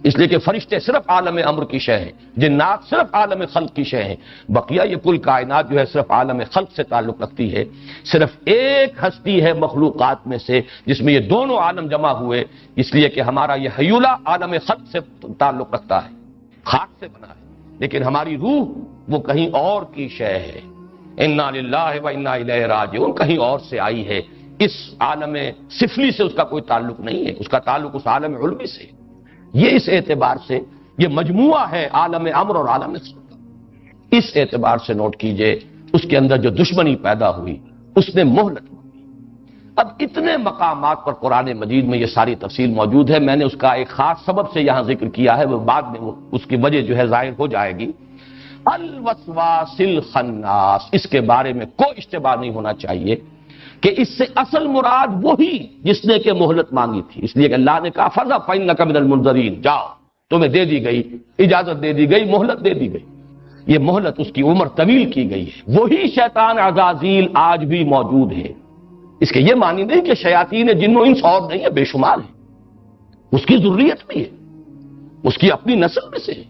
اس لیے کہ فرشتے صرف عالم امر کی شے ہیں، جنات صرف عالم خلق کی شے ہیں، بقیہ یہ کل کائنات جو ہے صرف عالم خلق سے تعلق رکھتی ہے۔ صرف ایک ہستی ہے مخلوقات میں سے جس میں یہ دونوں عالم جمع ہوئے، اس لیے کہ ہمارا یہ حیولہ عالم خلق سے تعلق رکھتا ہے، خاک سے بنا ہے، لیکن ہماری روح وہ کہیں اور کی شے ہے، انا للہ و انا الیہ راجعون، کہیں اور سے آئی ہے، اس عالم سفلی سے اس کا کوئی تعلق نہیں ہے، اس کا تعلق اس عالم علوی سے۔ یہ اس اعتبار سے یہ مجموعہ ہے عالم امر اور عالم خلق، اس اعتبار سے نوٹ کیجئے اس کے اندر جو دشمنی پیدا ہوئی اس نے مہلت مانگی۔ اب اتنے مقامات پر قرآن مجید میں یہ ساری تفصیل موجود ہے، میں نے اس کا ایک خاص سبب سے یہاں ذکر کیا ہے، وہ بعد میں اس کی وجہ جو ہے ظاہر ہو جائے گی۔ الوسواس الخناس، اس کے بارے میں کوئی اشتباہ نہیں ہونا چاہیے کہ اس سے اصل مراد وہی جس نے کہ مہلت مانگی تھی، اس لیے کہ اللہ نے کہا فَذْهَبْ فَإِنَّكَ مِنَ الْمُنذَرِينَ، جاؤ تمہیں دے دی گئی، اجازت دے دی گئی، مہلت دے دی گئی، یہ مہلت اس کی عمر طویل کی گئی ہے۔ وہی شیطان عزازیل آج بھی موجود ہے، اس کے یہ معنی نہیں کہ شیاطین جن و انس اور نہیں ہے، بے شمار ہے، اس کی ذریت بھی ہے، اس کی اپنی نسل میں سے ہے،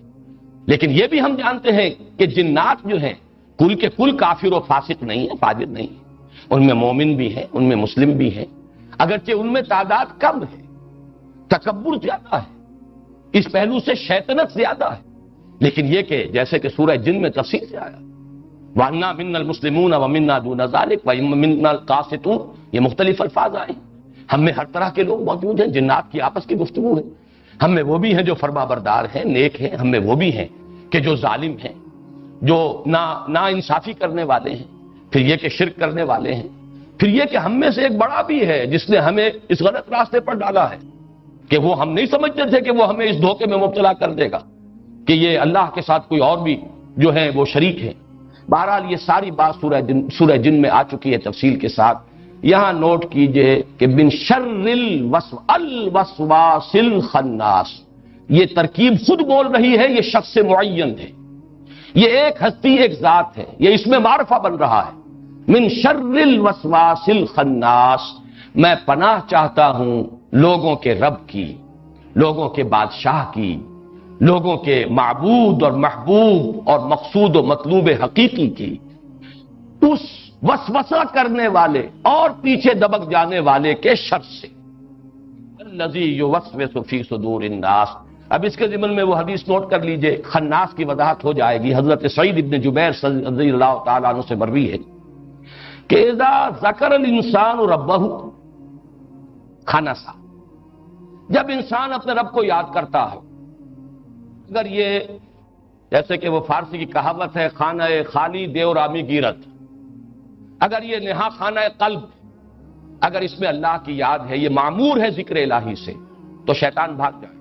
لیکن یہ بھی ہم جانتے ہیں کہ جنات جو ہیں کل کے کل کافر و فاسق نہیں ہے، فاجر نہیں ہے، ان میں مومن بھی ہیں، ان میں مسلم بھی ہیں، اگرچہ ان میں تعداد کم ہے، تکبر زیادہ ہے، اس پہلو سے شیطنت زیادہ ہے، لیکن یہ کہ جیسے کہ سورہ جن میں تفصیل سے آیا وَأَنَّا مِنَّا الْمُسْلِمُونَ وَمِنَّا دُونَ ذَلِكَ وَمِنَّا الْقَاسِطُونَ، یہ مختلف الفاظ آئے. ہم میں ہر طرح کے لوگ موجود ہیں، جنات کی آپس کی گفتگو ہے. ہم میں وہ بھی ہیں جو فرما بردار ہیں، نیک ہیں، ہم میں وہ بھی ہیں کہ جو ظالم ہیں، جو نا انصافی کرنے والے ہیں، پھر یہ کہ شرک کرنے والے ہیں، پھر یہ کہ ہم میں سے ایک بڑا بھی ہے جس نے ہمیں اس غلط راستے پر ڈالا ہے کہ وہ ہم نہیں سمجھتے تھے کہ وہ ہمیں اس دھوکے میں مبتلا کر دے گا کہ یہ اللہ کے ساتھ کوئی اور بھی جو ہے وہ شریک ہے. بہرحال یہ ساری بات سورہ جن میں آ چکی ہے تفصیل کے ساتھ. یہاں نوٹ کیجئے کہ من شر الوسواس الخناس، یہ ترکیب خود بول رہی ہے، یہ شخص معین ہے، یہ ایک ہستی ایک ذات ہے، یہ اس میں معرفہ بن رہا ہے. من شر الوسواس الخناس، میں پناہ چاہتا ہوں لوگوں کے رب کی، لوگوں کے بادشاہ کی، لوگوں کے معبود اور محبوب اور مقصود و مطلوب حقیقی کی، اس وسوسہ کرنے والے اور پیچھے دبک جانے والے کے شر سے. الذی یوسوس فی صدور الناس. اب اس کے ضمن میں وہ حدیث نوٹ کر لیجئے، خناس کی وضاحت ہو جائے گی. حضرت سعید ابن جبیر رضی اللہ تعالیٰ عنہ سے مروی ہے کہ اذا ذکر الانسان ربہ خنسا، جب انسان اپنے رب کو یاد کرتا ہے، اگر یہ جیسے کہ وہ فارسی کی کہاوت ہے خانہ خالی دیو رامی گیرت، اگر یہ نہا خانہ قلب، اگر اس میں اللہ کی یاد ہے، یہ معمور ہے ذکر الہی سے، تو شیطان بھاگ جائے گا،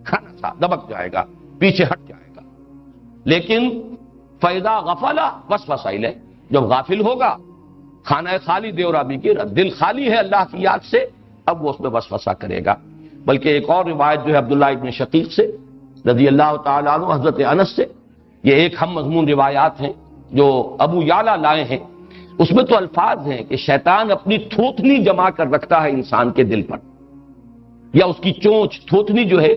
کھانا سا دبک جائے گا، پیچھے ہٹ جائے گا. لیکن فَإِذَا غَفَلَ وَسْوَسَ إِلَيْهِ، جب غافل ہوگا، خانہ خالی دیو رامی گیرت، دل خالی ہے اللہ کی یاد سے، اب وہ اس میں وسوسہ کرے گا. بلکہ ایک اور روایت جو ہے عبداللہ ابن شقیق سے رضی اللہ تعالیٰ عنہ، حضرت انس سے، یہ ایک ہم مضمون روایات ہیں جو ابو یعلا لائے ہیں. اس میں تو الفاظ ہیں کہ شیطان اپنی تھوتنی جما کر رکھتا ہے انسان کے دل پر، یا اس کی چونچ. تھوتنی جو ہے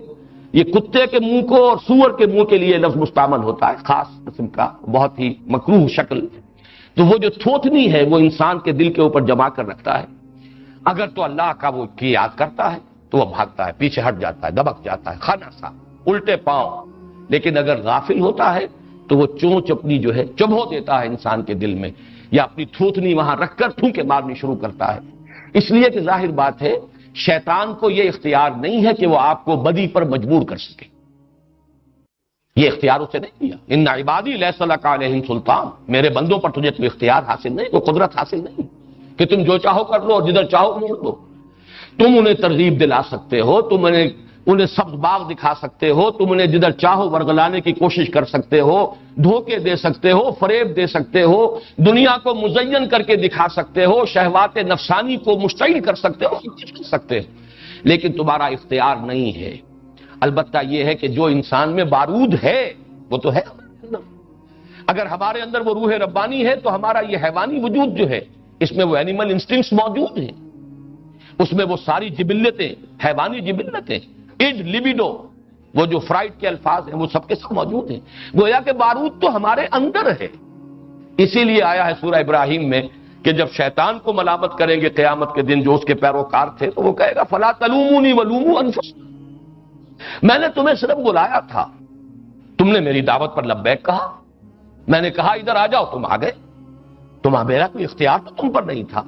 یہ کتے کے منہ کو اور سور کے منہ کے لیے لفظ مستعمل ہوتا ہے، خاص قسم کا، بہت ہی مکروہ شکل. تو وہ جو تھوتنی ہے وہ انسان کے دل کے اوپر جما کر رکھتا ہے. اگر تو اللہ کا وہ کی یاد کرتا ہے تو وہ بھاگتا ہے، پیچھے ہٹ جاتا ہے، دبک جاتا ہے، کھانا سا الٹے پاؤں. لیکن اگر غافل ہوتا ہے تو وہ چونچ اپنی جو ہے چبھو دیتا ہے انسان کے دل میں، یا اپنی تھوتنی وہاں رکھ کر پھونکے مارنی شروع کرتا ہے. اس لیے کہ ظاہر بات ہے شیطان کو یہ اختیار نہیں ہے کہ وہ آپ کو بدی پر مجبور کر سکے، یہ اختیار اسے نہیں دیا. ان عبادی لیس لک علیہم سلطان، میرے بندوں پر تجھے کوئی اختیار حاصل نہیں، کوئی قدرت حاصل نہیں کہ تم جو چاہو کر لو اور جدھر چاہو موڑ دو. تم انہیں ترغیب دلا سکتے ہو، تم انہیں سبز باغ دکھا سکتے ہو، تم انہیں جدھر چاہو ورگلانے کی کوشش کر سکتے ہو، دھوکے دے سکتے ہو، فریب دے سکتے ہو، دنیا کو مزین کر کے دکھا سکتے ہو، شہوات نفسانی کو مشتعل کر سکتے ہو، سب کچھ کر سکتے ہو، لیکن تمہارا اختیار نہیں ہے. البتہ یہ ہے کہ جو انسان میں بارود ہے وہ تو ہے ہمارے اندر. اگر ہمارے اندر وہ روح ربانی ہے تو ہمارا یہ حیوانی وجود جو ہے اس میں وہ اینیمل انسٹنکٹس موجود ہیں، اس میں وہ ساری جبلتیں، حیوانی جبلتیں، لیبیڈو، وہ جو فرائڈ کے الفاظ ہیں وہ سب کے سب موجود ہیں. گویا کہ بارود تو ہمارے اندر ہے. اسی لیے آیا ہے سورہ ابراہیم میں کہ جب شیطان کو ملامت کریں گے قیامت کے دن جو اس کے پیروکار تھے تو وہ کہے گا فلا تلومونی ولوموا انفسکم، میں نے تمہیں صرف بلایا تھا، تم نے میری دعوت پر لبیک کہا، میں نے کہا ادھر آ جاؤ، تم آ گئے. میرا کوئی اختیار تو تم پر نہیں تھا،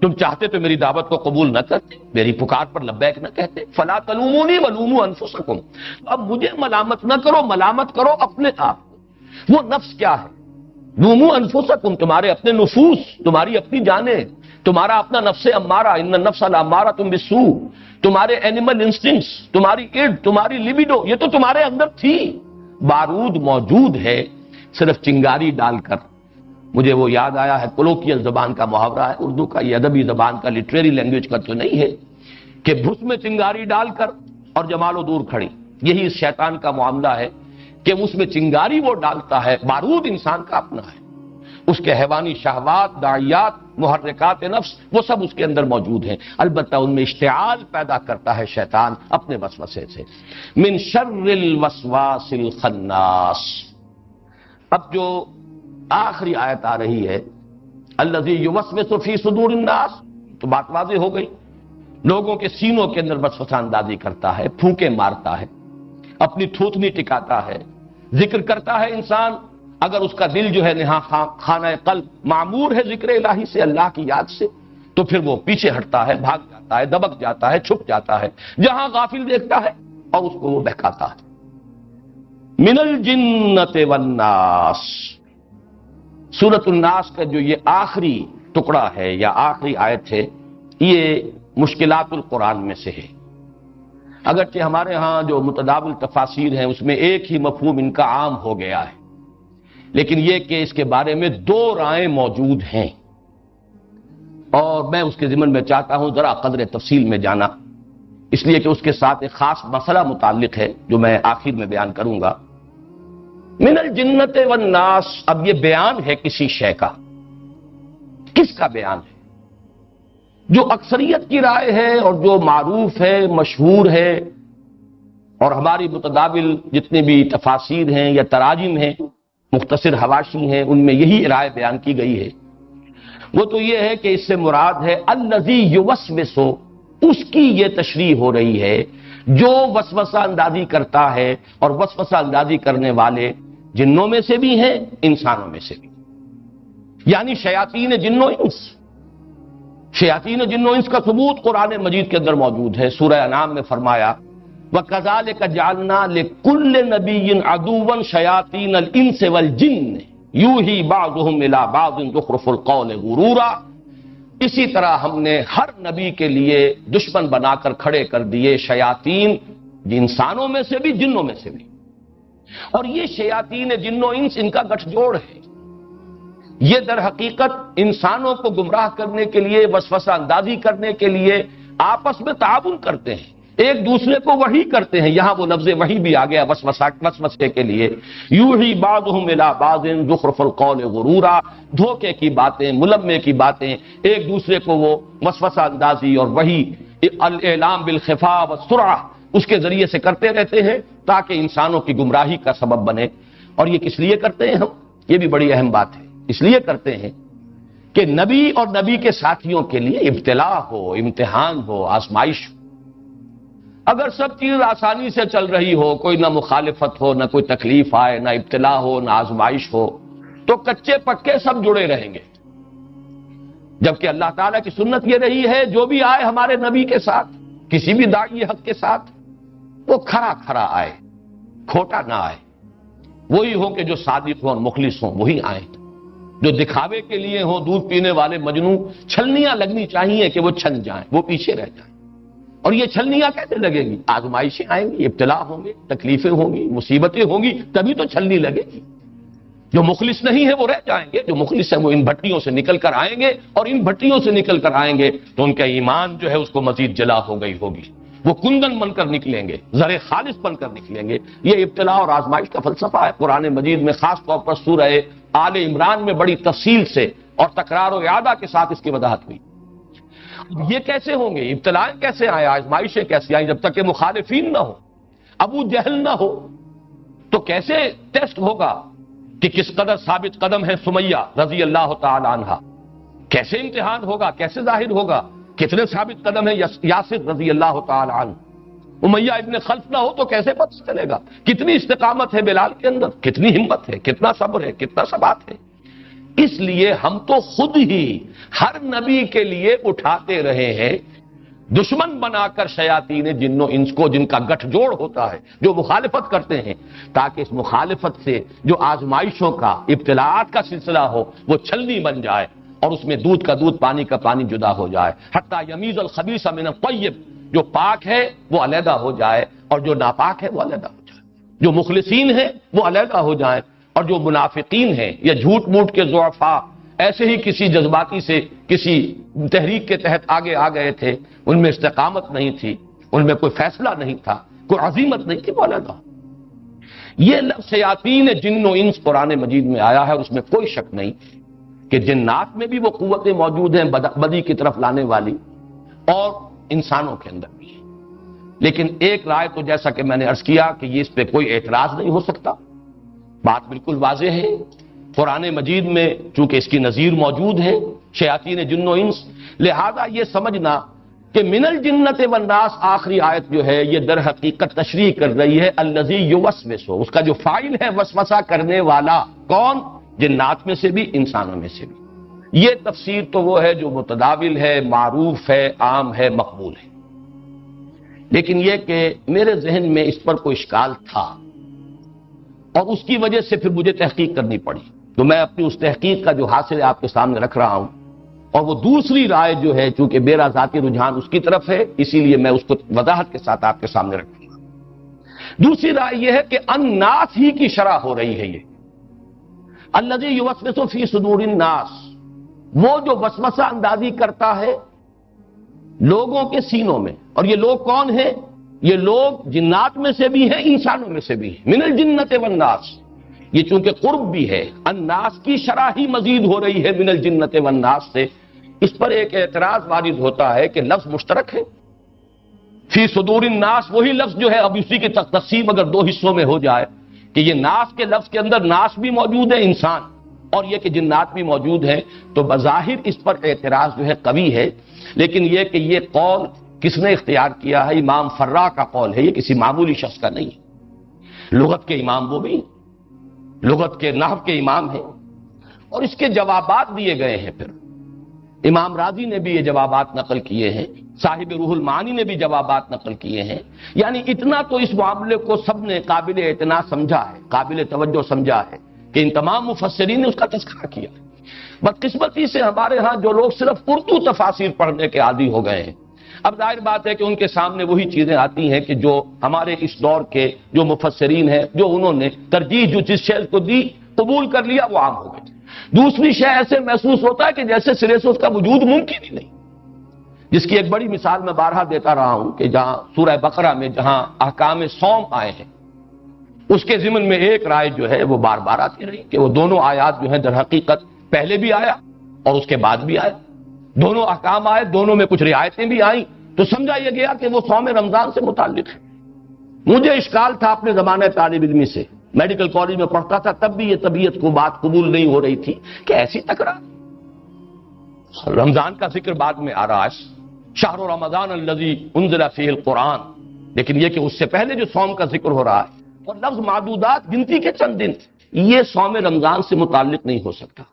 تم چاہتے تو میری دعوت کو قبول نہ کرتے، میری پکار پر لبیک نہ کہتے. فلا تلومونی ولوموا انفسکم، اب مجھے ملامت نہ کرو، ملامت کرو اپنے آپ. وہ نفس کیا ہے؟ لوموا انفسکم، تمہارے اپنے نفوس، تمہاری اپنی جانیں، تمہارا اپنا نفس امارہ، ان النفس لامارۃ بالسوء، تمہارے اینیمل انسٹنکٹس، تمہاری تمہاری لیبیڈو، یہ تو تمہارے اندر تھی. بارود موجود ہے، صرف چنگاری ڈال کر. مجھے وہ یاد آیا ہے، کولوکیل زبان کا محاورہ ہے اردو کا، یہ ادبی زبان کا، لٹریری لینگویج کا تو نہیں ہے، کہ بھس میں چنگاری ڈال کر اور جمال و دور کھڑی. یہی اس شیطان کا معاملہ ہے کہ اس میں چنگاری وہ ڈالتا ہے، بارود انسان کا اپنا ہے، اس کے حیوانی شہوات، داعیات، محرکات نفس، وہ سب اس کے اندر موجود ہیں. البتہ ان میں اشتعال پیدا کرتا ہے شیطان اپنے وسوسے سے. من شر الوسواس الخناس. اب جو آخری آیت آ رہی ہے الذی یوسوس فی صدور الناس، تو بات واضح ہو گئی، لوگوں کے سینوں کے اندر وسوسہ اندازی کرتا ہے، پھونکے مارتا ہے، اپنی تھوتنی ٹکاتا ہے، ذکر کرتا ہے انسان، اگر اس کا دل جو ہے نہا خانہ قلب معمور ہے ذکر الہی سے، اللہ کی یاد سے، تو پھر وہ پیچھے ہٹتا ہے، بھاگ جاتا ہے، دبک جاتا ہے، چھپ جاتا ہے، جہاں غافل دیکھتا ہے اور اس کو وہ بہکاتا ہے۔ من الجنۃ والناس، سورۃ الناس کا جو یہ آخری ٹکڑا ہے یا آخری آیت ہے، یہ مشکلات القرآن میں سے ہے۔ اگرچہ ہمارے ہاں جو متداول تفاسیر ہیں اس میں ایک ہی مفہوم ان کا عام ہو گیا ہے، لیکن یہ کہ اس کے بارے میں دو رائیں موجود ہیں، اور میں اس کے ضمن میں چاہتا ہوں ذرا قدر تفصیل میں جانا، اس لیے کہ اس کے ساتھ ایک خاص مسئلہ متعلق ہے جو میں آخر میں بیان کروں گا۔ من الجنۃ والناس، اب یہ بیان ہے کسی شے کا، کس کا بیان ہے؟ جو اکثریت کی رائے ہے اور جو معروف ہے، مشہور ہے، اور ہماری متداول جتنے بھی تفاسیر ہیں یا تراجم ہیں، مختصر حواشی ہیں، ان میں یہی رائے بیان کی گئی ہے۔ وہ تو یہ ہے کہ اس سے مراد ہے الذی یوسوس، اس کی یہ تشریح ہو رہی ہے جو وسوسہ اندازی کرتا ہے، اور وسوسہ اندازی کرنے والے جنوں میں سے بھی ہیں، انسانوں میں سے بھی، یعنی شیاطین جن و انس۔ شیاطین جن و انس کا ثبوت قرآن مجید کے اندر موجود ہے۔ سورہ انعام میں فرمایا وَكَذَلِكَ جَعَلْنَا لِكُلِّ نَبِيٍّ عَدُوًّا شَيَاطِينَ الْإِنسِ وَالْجِنِّ يُوحِي بَعْضُهُمْ إِلَىٰ بَعْضٍ زُخْرُفَ الْقَوْلِ غُرُورًا، اسی طرح ہم نے ہر نبی کے لیے دشمن بنا کر کھڑے کر دیے شیاطین، انسانوں میں سے بھی جنوں میں سے بھی، اور یہ شیاطین جن و انس ان کا گٹھ جوڑ ہے۔ یہ در حقیقت انسانوں کو گمراہ کرنے کے لیے، وسوسہ اندازی کرنے کے لیے آپس میں تعاون کرتے ہیں، ایک دوسرے کو وحی کرتے ہیں۔ یہاں وہ لفظ وحی بھی آ گیا وسوسے کے لیے، یوحی بعضهم الی بعض زخرف القول غرورا، دھوکے کی باتیں، ملمے کی باتیں، ایک دوسرے کو وہ وسوسہ اندازی اور وحی الاعلام بالخفاء والسرعہ اس کے ذریعے سے کرتے رہتے ہیں تاکہ انسانوں کی گمراہی کا سبب بنے۔ اور یہ کس لیے کرتے ہیں ہم؟ یہ بھی بڑی اہم بات ہے۔ اس لیے کرتے ہیں کہ نبی اور نبی کے ساتھیوں کے لیے ابتلا ہو، امتحان ہو، آزمائش ہو۔ اگر سب چیز آسانی سے چل رہی ہو، کوئی نہ مخالفت ہو، نہ کوئی تکلیف آئے، نہ ابتلا ہو، نہ آزمائش ہو، تو کچے پکے سب جڑے رہیں گے۔ جبکہ اللہ تعالیٰ کی سنت یہ رہی ہے جو بھی آئے ہمارے نبی کے ساتھ، کسی بھی داعی حق کے ساتھ، وہ کھرا کھرا آئے، کھوٹا نہ آئے۔ وہی ہو کہ جو صادق ہوں اور مخلص ہوں، وہی آئیں۔ جو دکھاوے کے لیے ہوں، دودھ پینے والے مجنوں، چھلنیاں لگنی چاہیے کہ وہ چھن جائیں، وہ پیچھے رہ جائیں۔ اور یہ چھلنیاں کیسے لگیں گی؟ آزمائشیں آئیں گی، ابتلا ہوں گے، تکلیفیں ہوں گی، مصیبتیں ہوں گی، تبھی تو چھلنی لگے گی۔ جو مخلص نہیں ہے وہ رہ جائیں گے، جو مخلص ہیں وہ ان بھٹیوں سے نکل کر آئیں گے، اور ان بھٹیوں سے نکل کر آئیں گے تو ان کا ایمان جو ہے اس کو مزید جلا ہو گئی ہوگی، وہ کندن بن کر نکلیں گے، زر خالص بن کر نکلیں گے۔ یہ ابتلا اور آزمائش کا فلسفہ ہے قرآن مجید میں، خاص طور پر سورہ آل عمران میں بڑی تفصیل سے اور تکرار و اعادہ کے ساتھ اس کی وضاحت ہوئی۔ یہ کیسے ہوں گے؟ ابتلائیں کیسے آئیں، آزمائشیں کیسے آئیں؟ جب تک کہ مخالفین نہ ہو، ابو جہل نہ ہو، تو کیسے ٹیسٹ ہوگا کہ کس قدر ثابت قدم ہے سمیہ رضی اللہ تعالی عنہ؟ کیسے امتحان ہوگا؟ کیسے ظاہر ہوگا؟ کتنے ثابت قدم ہے یاسر رضی اللہ تعالی عنہ؟ امیہ ابن خلف نہ ہو تو کیسے پتہ چلے گا؟ کتنی استقامت ہے بلال کے اندر، کتنی ہمت ہے، کتنا صبر ہے، کتنا ثبات ہے۔ اس لیے ہم تو خود ہی ہر نبی کے لیے اٹھاتے رہے ہیں دشمن بنا کر شیاطین جن و انس کو، جن کا گٹھ جوڑ ہوتا ہے، جو مخالفت کرتے ہیں، تاکہ اس مخالفت سے جو آزمائشوں کا، ابتلاعات کا سلسلہ ہو، وہ چھلنی بن جائے اور اس میں دودھ کا دودھ، پانی کا پانی جدا ہو جائے، حتیٰ یمیز الخبیث من الطیب، جو پاک ہے وہ علیحدہ ہو جائے اور جو ناپاک ہے وہ علیحدہ ہو جائے، جو مخلصین ہیں وہ علیحدہ ہو جائیں، اور جو منافقین ہیں یا جھوٹ موٹ کے ضعفاء ایسے ہی کسی جذباتی سے کسی تحریک کے تحت آگے آ گئے تھے، ان میں استقامت نہیں تھی، ان میں کوئی فیصلہ نہیں تھا، کوئی عزیمت نہیں تھی، وہ علیحدہ ہو۔ یہ لفظ شیاطین جن و انس قرآن مجید میں آیا ہے، اور اس میں کوئی شک نہیں کہ جنات میں بھی وہ قوتیں موجود ہیں بدی کی طرف لانے والی، اور انسانوں کے اندر بھی۔ لیکن ایک رائے تو جیسا کہ میں نے عرض کیا کہ یہ اس پہ کوئی اعتراض نہیں ہو سکتا، بات بالکل واضح ہے۔ قرآن مجید میں چونکہ اس کی نظیر موجود ہے شیاطین جن و انس، لہذا یہ سمجھنا کہ من الجنت والناس آخری آیت جو ہے یہ در حقیقت تشریح کر رہی ہے الذی یوسوس، اس کا جو فاعل ہے وسوسہ کرنے والا، کون؟ جنات میں سے بھی انسانوں میں سے بھی۔ یہ تفسیر تو وہ ہے جو متداول ہے، معروف ہے، عام ہے، مقبول ہے، لیکن یہ کہ میرے ذہن میں اس پر کوئی اشکال تھا اور اس کی وجہ سے پھر مجھے تحقیق کرنی پڑی، تو میں اپنی اس تحقیق کا جو حاصل آپ کے سامنے رکھ رہا ہوں، اور وہ دوسری رائے جو ہے چونکہ میرا ذاتی رجحان اس کی طرف ہے اسی لیے میں اس کو وضاحت کے ساتھ آپ کے سامنے رکھوں گا۔ دوسری رائے یہ ہے کہ الناس ہی کی شرح ہو رہی ہے، یہ الذی یوسوس فی صدور الناس، وہ جو وسوسہ اندازی کرتا ہے لوگوں کے سینوں میں، اور یہ لوگ کون ہیں؟ یہ لوگ جنات میں سے بھی ہیں، انسانوں میں سے بھی ہیں، من الجنت والناس، یہ چونکہ قرب بھی ہے، الناس کی شرح ہی مزید ہو رہی ہے من الجنت والناس سے۔ اس پر ایک اعتراض وارد ہوتا ہے کہ لفظ مشترک ہے، فی صدور الناس وہی لفظ جو ہے، اب اسی کی تقسیم اگر دو حصوں میں ہو جائے کہ یہ ناس کے لفظ کے اندر ناس بھی موجود ہے انسان، اور یہ کہ جنات بھی موجود ہیں، تو بظاہر اس پر اعتراض جو ہے قوی ہے، لیکن یہ کہ یہ قول کس نے اختیار کیا ہے؟ امام فرا کا قول ہے، یہ کسی معمولی شخص کا نہیں ہے، لغت کے امام وہ بھی، لغت کے نحو کے امام ہیں، اور اس کے جوابات دیے گئے ہیں، پھر امام راضی نے بھی یہ جوابات نقل کیے ہیں، صاحب روح المعانی نے بھی جوابات نقل کیے ہیں، یعنی اتنا تو اس معاملے کو سب نے قابل اعتنا سمجھا ہے، قابل توجہ سمجھا ہے کہ ان تمام مفسرین نے اس کا تذکرہ کیا۔ بدقسمتی سے ہمارے ہاں جو لوگ صرف اردو تفاسیر پڑھنے کے عادی ہو گئے ہیں، اب ظاہر بات ہے کہ ان کے سامنے وہی چیزیں آتی ہیں کہ جو ہمارے اس دور کے جو مفسرین ہیں، جو انہوں نے ترجیح جو جس شے کو دی قبول کر لیا وہ عام ہو گئی۔ دوسری شے ایسے محسوس ہوتا ہے کہ جیسے سرے سے اس کا وجود ممکن ہی نہیں، جس کی ایک بڑی مثال میں بارہا دیتا رہا ہوں کہ جہاں سورہ بقرہ میں جہاں احکام صوم آئے ہیں، اس کے ضمن میں ایک رائے جو ہے وہ بار بار آتی رہی کہ وہ دونوں آیات جو ہیں در حقیقت پہلے بھی آیا اور اس کے بعد بھی آیا، دونوں احکام آئے، دونوں میں کچھ رعایتیں بھی آئیں، تو سمجھا یہ گیا کہ وہ صوم رمضان سے متعلق ہے۔ مجھے اشکال تھا اپنے زمانے طالب علمی سے، میڈیکل کالج میں پڑھتا تھا، تب بھی یہ طبیعت کو بات قبول نہیں ہو رہی تھی کہ ایسی تکرار، رمضان کا ذکر بعد میں آ رہا ہے، شہر رمضان الذی انزل فیہ القرآن، لیکن یہ کہ اس سے پہلے جو صوم کا ذکر ہو رہا ہے، اور لفظ معدودات گنتی کے چند دن، یہ صوم رمضان سے متعلق نہیں ہو سکتا۔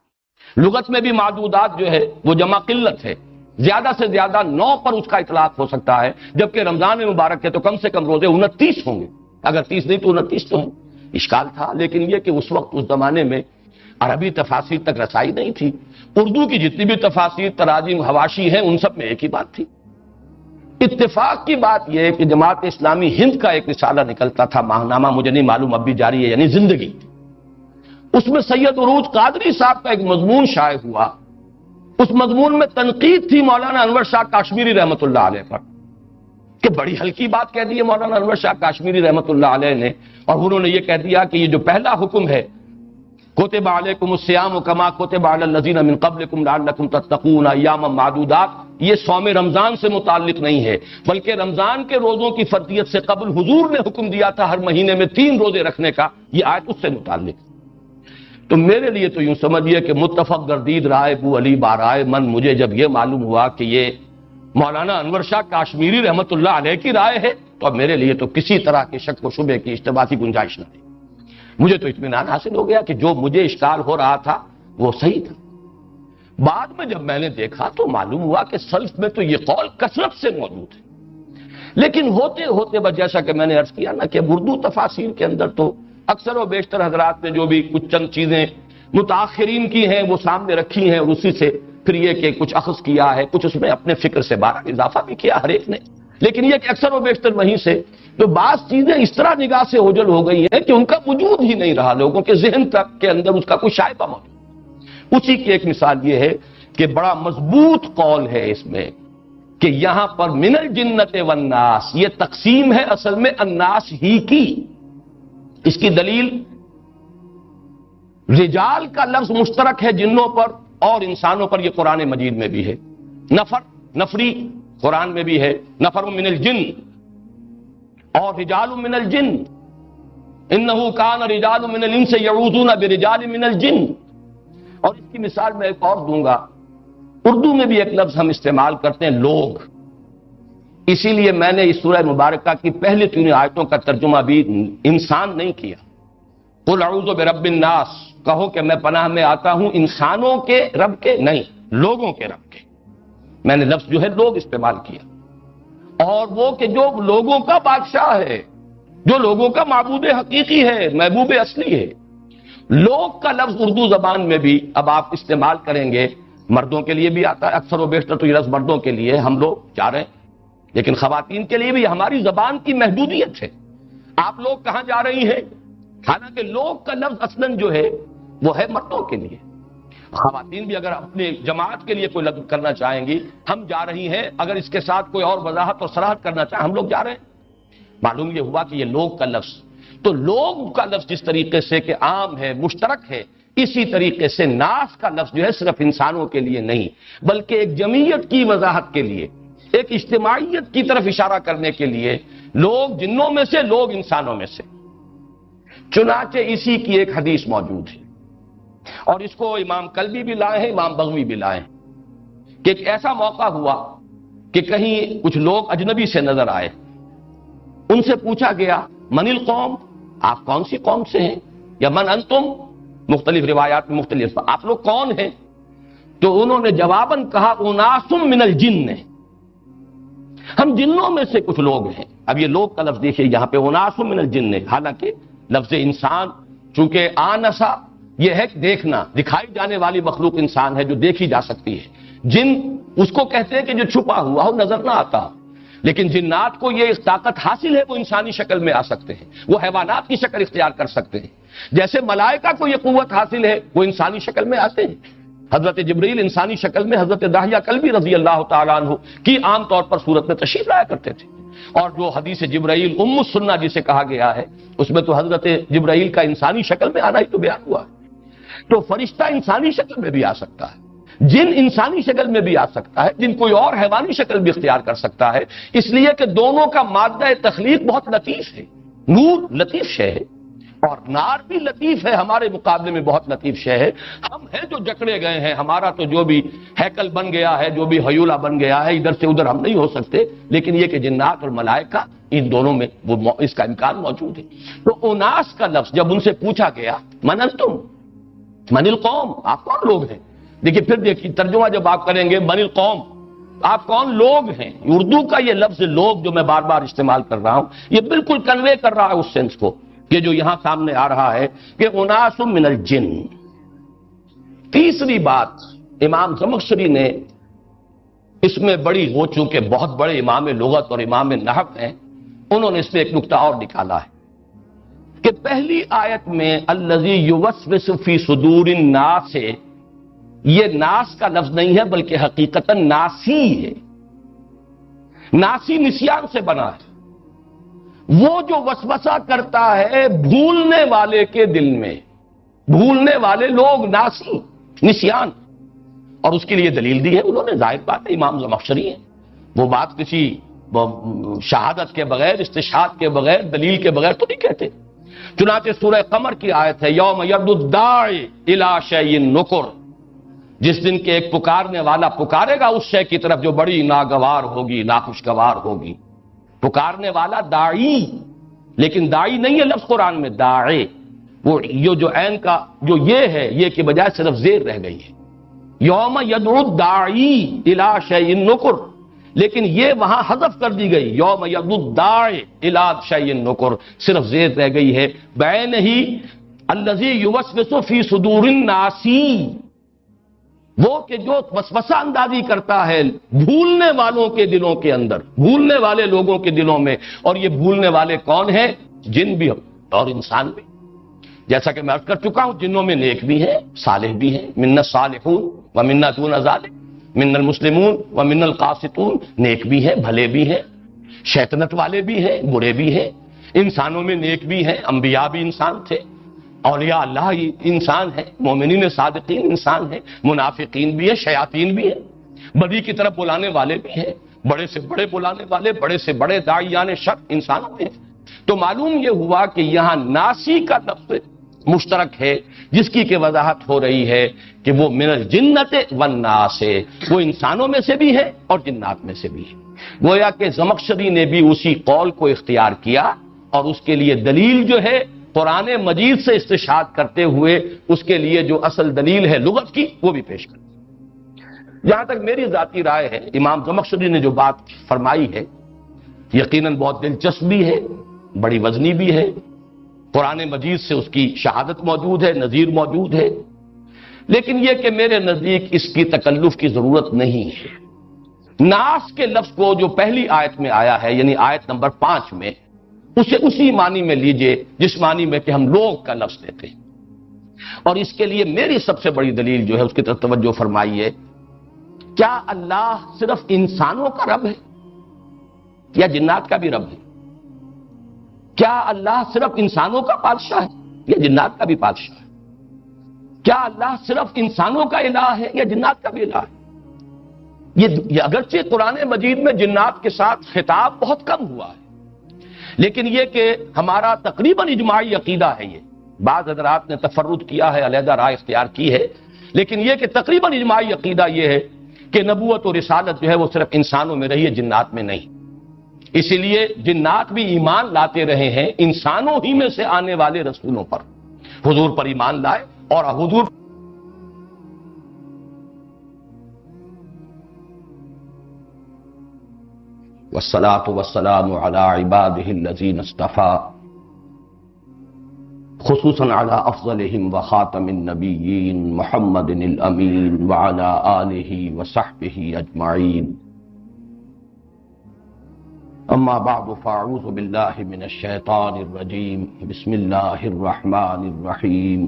لغت میں بھی معدودات جو ہے وہ جمع قلت ہے، زیادہ سے زیادہ 9 پر اس کا اطلاق ہو سکتا ہے، جبکہ رمضان مبارک کے تو کم سے کم روزے 29 ہوں گے، اگر 30 نہیں تو 29 تو ہیں۔ اشکال تھا، لیکن یہ کہ اس وقت اس زمانے میں عربی تفاسیر تک رسائی نہیں تھی، اردو کی جتنی بھی تفاسیر تراجم حواشی ہیں ان سب میں ایک ہی بات تھی۔ اتفاق کی بات یہ ہے کہ جماعت اسلامی ہند کا ایک رسالہ نکلتا تھا، ماہنامہ، مجھے نہیں معلوم اب بھی جاری ہے یعنی زندگی، اس میں سید عروج قادری صاحب کا ایک مضمون شائع ہوا، اس مضمون میں تنقید تھی مولانا انور شاہ کاشمیری رحمۃ اللہ علیہ پر، کہ بڑی ہلکی بات کہہ دی ہے مولانا انور شاہ کاشمیری رحمۃ اللہ علیہ نے، اور انہوں نے یہ کہہ دیا کہ یہ جو پہلا حکم ہے کتب علیکم الصیام کما کتب علی الذین من قبلکم لعلکم تتقون ایاما معدودات، یہ صوم رمضان سے متعلق نہیں ہے، بلکہ رمضان کے روزوں کی فرضیت سے قبل حضور نے حکم دیا تھا ہر مہینے میں 3 روزے رکھنے کا، یہ آیت اس سے متعلق۔ تو میرے لیے تو یوں سمجھیے کہ متفق گردید رائے بو علی بارائے من، مجھے جب یہ معلوم ہوا کہ یہ مولانا انور شاہ کاشمیری رحمۃ اللہ علیہ کی رائے ہے، تو اب میرے لیے تو کسی طرح کے شک و شبے کی اشتباہ کی گنجائش نہ تھی، مجھے تو اطمینان حاصل ہو گیا کہ جو مجھے اشکال ہو رہا تھا وہ صحیح تھا۔ بعد میں جب میں نے دیکھا تو معلوم ہوا کہ سلف میں تو یہ قول کثرت سے موجود ہے، لیکن ہوتے ہوتے بس جیسا کہ میں نے عرض کیا نا کہ اردو تفاسیر کے اندر تو اکثر و بیشتر حضرات نے جو بھی کچھ چند چیزیں متاخرین کی ہیں وہ سامنے رکھی ہیں، اور اسی سے پھر یہ کہ کچھ اخذ کیا ہے، کچھ اس میں اپنے فکر سے باہر اضافہ بھی کیا ہر ایک نے، لیکن یہ کہ اکثر و بیشتر وہیں سے تو بعض چیزیں اس طرح نگاہ سے اوجھل ہو گئی ہیں کہ ان کا وجود ہی نہیں رہا، لوگوں کے ذہن تک کے اندر اس کا کوئی شائبہ موجود۔ اسی کی ایک مثال یہ ہے کہ بڑا مضبوط قول ہے اس میں کہ یہاں پر من الجنت والناس، یہ تقسیم ہے اصل میں الناس ہی کی۔ اس کی دلیل رجال کا لفظ مشترک ہے جنوں پر اور انسانوں پر، یہ قرآن مجید میں بھی ہے، نفری قرآن میں بھی ہے، نفر من الجن اور رجال من الجن، انہو کان رجال من الانس یعوذون برجال من الجن۔ اور اس کی مثال میں ایک اور دوں گا، اردو میں بھی ایک لفظ ہم استعمال کرتے ہیں لوگ، اسی لیے میں نے اس سورہ مبارکہ کی پہلی 3 آیتوں کا ترجمہ بھی انسان نہیں کیا. قل اعوذ برب الناس، کہو کہ میں پناہ میں آتا ہوں انسانوں کے رب کے، نہیں، لوگوں کے رب کے. میں نے لفظ جو ہے لوگ استعمال کیا، اور وہ کہ جو لوگوں کا بادشاہ ہے، جو لوگوں کا معبود حقیقی ہے، محبوب اصلی ہے. لوگ کا لفظ اردو زبان میں بھی اب آپ استعمال کریں گے، مردوں کے لیے بھی آتا ہے، اکثر و بیشتر تو یہ لفظ مردوں کے لیے ہم لوگ جا رہے ہیں، لیکن خواتین کے لیے بھی ہماری زبان کی محدودیت ہے. آپ لوگ کہاں جا رہی ہیں؟ حالانکہ لوگ کا لفظ اصلاً جو ہے وہ ہے مردوں کے لیے. خواتین بھی اگر اپنے جماعت کے لیے کوئی لفظ کرنا چاہیں گی، ہم جا رہی ہیں، اگر اس کے ساتھ کوئی اور وضاحت اور صراحت کرنا چاہیں، ہم لوگ جا رہے ہیں. معلوم یہ ہوا کہ یہ لوگ کا لفظ، تو لوگ کا لفظ جس طریقے سے کہ عام ہے، مشترک ہے، اسی طریقے سے ناس کا لفظ جو ہے صرف انسانوں کے لیے نہیں، بلکہ ایک جمعیت کی وضاحت کے لیے، ایک اجتماعیت کی طرف اشارہ کرنے کے لیے، لوگ جنوں میں سے، لوگ انسانوں میں سے. چنانچہ اسی کی ایک حدیث موجود ہے، اور اس کو امام قلبی بھی لائے ہیں، امام بغوی بھی لائے ہیں، کہ ایک ایسا موقع ہوا کہ کہیں کچھ لوگ اجنبی سے نظر آئے. ان سے پوچھا گیا من القوم، آپ کون سی قوم سے ہیں، یا من انتم، مختلف روایات میں مختلف، آپ لوگ کون ہیں؟ تو انہوں نے جواباً کہا اناس من الجن، ہم جنوں میں سے کچھ لوگ ہیں. اب یہ لوگ کا لفظ دیکھیے یہاں پہ اناس من الجن، حالانکہ لفظ انسان چونکہ آنسا یہ ہے دیکھنا، دکھائی جانے والی مخلوق انسان ہے جو دیکھی جا سکتی ہے. جن اس کو کہتے ہیں کہ جو چھپا ہوا ہو، نظر نہ آتا، لیکن جنات کو یہ طاقت حاصل ہے، وہ انسانی شکل میں آ سکتے ہیں، وہ حیوانات کی شکل اختیار کر سکتے ہیں. جیسے ملائکہ کو یہ قوت حاصل ہے، وہ انسانی شکل میں آتے ہیں. حضرت جبرائیل انسانی شکل میں حضرت داہیہ کلبی رضی اللہ تعالیٰ عنہ کی عام طور پر صورت میں تشریف لایا کرتے تھے. اور جو حدیث جبرائیل ام السنہ جسے کہا گیا ہے، اس میں تو حضرت جبرائیل کا انسانی شکل میں آنا ہی تو بیان ہوا ہے. تو فرشتہ انسانی شکل میں بھی آ سکتا ہے، جن انسانی شکل میں بھی آ سکتا ہے، جن کوئی اور حیوانی شکل بھی اختیار کر سکتا ہے، اس لیے کہ دونوں کا مادہ تخلیق بہت لطیف ہے. نور لطیف شے ہے، اور نار بھی لطیف ہے، ہمارے مقابلے میں بہت لطیف شے ہے. ہم ہیں جو جکڑے گئے ہیں، ہمارا تو جو بھی ہیکل بن گیا ہے، جو بھی ہیولہ بن گیا ہے، ادھر سے ادھر ہم نہیں ہو سکتے. لیکن یہ کہ جنات اور ملائکہ، ان دونوں میں وہ اس کا امکان موجود ہے. تو اناس کا لفظ جب ان سے پوچھا گیا من انتم، من القوم، آپ کون لوگ ہیں. دیکھیے پھر دیکھیے ترجمہ جب آپ کریں گے من القوم، آپ کون لوگ ہیں. اردو کا یہ لفظ لوگ جو میں بار بار استعمال کر رہا ہوں، یہ بالکل کنوے کر رہا ہے اس سینس کو کہ جو یہاں سامنے آ رہا ہے کہ اناس من الجن. تیسری بات امام زمخشری نے اس میں بڑی، وہ چونکہ بہت بڑے امام لغت اور امام نحو ہیں، انہوں نے اس میں ایک نکتہ اور نکالا ہے کہ پہلی آیت میں الذی یوسوس فی صدور الناس ہے، یہ ناس کا لفظ نہیں ہے بلکہ حقیقتاً ناسی ہے. ناسی نسیان سے بنا ہے، وہ جو وسوسہ کرتا ہے بھولنے والے کے دل میں، بھولنے والے لوگ، ناسی، نسیان. اور اس کے لیے دلیل دی ہے انہوں نے، ظاہر بات ہے امام زمخشری ہیں، وہ بات کسی شہادت کے بغیر، استشہاد کے بغیر، دلیل کے بغیر تو نہیں کہتے. چنانچہ سورہ قمر کی آیت ہے یوم یدعو الداعی الی شیء نکر، جس دن کے ایک پکارنے والا پکارے گا اس شے کی طرف جو بڑی ناگوار ہوگی، ناخوشگوار ہوگی. پکارنے والا داعی، لیکن داعی نہیں ہے لفظ قرآن میں، داعی. وہ یہ جو عین کا جو یہ ہے، یہ کے بجائے صرف زیر رہ گئی ہے. یوم یدعو الداعی الی شیء نکر، لیکن یہ وہاں حذف کر دی گئی، یوم یدعو الداعی الی شیء نکر، صرف زیر رہ گئی ہے. بین ہی الذی یوسوس فی صدور الناس، وہ کہ جو وسوسہ اندازی کرتا ہے بھولنے والوں کے دلوں کے اندر، بھولنے والے لوگوں کے دلوں میں. اور یہ بھولنے والے کون ہیں؟ جن بھی اور انسان بھی. جیسا کہ میں عرض کر چکا ہوں، جنوں میں نیک بھی ہیں، صالح بھی ہیں، منا الصالحون ومنا دون ذلک، منا المسلمون ومنا القاسطون. نیک بھی ہیں، بھلے بھی ہیں، شیطنت والے بھی ہیں، برے بھی ہیں. انسانوں میں نیک بھی ہیں، انبیاء بھی انسان تھے، اولیاء اللہ انسان ہے، مومنین صادقین انسان ہیں، منافقین بھی ہیں، شیاطین بھی ہیں، بدی کی طرف بلانے والے بھی ہیں، بڑے سے بڑے بلانے والے، بڑے سے بڑے داعیان شر انسانوں میں ہیں. تو معلوم یہ ہوا کہ یہاں ناسی کا لفظ مشترک ہے جس کی وضاحت ہو رہی ہے کہ وہ من الجنت والناس ہے، وہ انسانوں میں سے بھی ہے اور جنات میں سے بھی ہے۔ گویا کہ زمخشری نے بھی اسی قول کو اختیار کیا اور اس کے لیے دلیل جو ہے قرآن مجید سے استشہاد کرتے ہوئے اس کے لیے جو اصل دلیل ہے لغت کی وہ بھی پیش کر۔ جہاں تک میری ذاتی رائے ہے، امام زمخشری نے جو بات فرمائی ہے یقیناً بہت دلچسپ بھی ہے، بڑی وزنی بھی ہے، قرآن مجید سے اس کی شہادت موجود ہے، نظیر موجود ہے، لیکن یہ کہ میرے نزدیک اس کی تکلف کی ضرورت نہیں ہے۔ ناس کے لفظ کو جو پہلی آیت میں آیا ہے یعنی آیت نمبر 5 میں، اسے اسی معنی میں لیجئے جس معنی میں کہ ہم لوگ کا لفظ لیتے ہیں، اور اس کے لیے میری سب سے بڑی دلیل جو ہے اس کی طرف توجہ فرمائیے، کیا اللہ صرف انسانوں کا رب ہے یا جنات کا بھی رب ہے؟ کیا اللہ صرف انسانوں کا بادشاہ ہے یا جنات کا بھی بادشاہ ہے؟ کیا اللہ صرف انسانوں کا الہ ہے یا جنات کا بھی الہ ہے؟ یہ اگرچہ قرآن مجید میں جنات کے ساتھ خطاب بہت کم ہوا ہے، لیکن یہ کہ ہمارا تقریباً اجماعی عقیدہ ہے، یہ بعض حضرات نے تفرد کیا ہے، علیحدہ رائے اختیار کی ہے، لیکن یہ کہ تقریباً اجماعی عقیدہ یہ ہے کہ نبوت و رسالت جو ہے وہ صرف انسانوں میں رہی ہے، جنات میں نہیں۔ اسی لیے جنات بھی ایمان لاتے رہے ہیں انسانوں ہی میں سے آنے والے رسولوں پر، حضور پر ایمان لائے اور حضور والصلاة والسلام على عباده الذين اصطفى خصوصا على افضلهم وخاتم النبيين محمد الامين وعلى آله وصحبه اجمعين، اما بعد فاعوذ بالله من الشيطان الرجيم، بسم الله الرحمن الرحيم،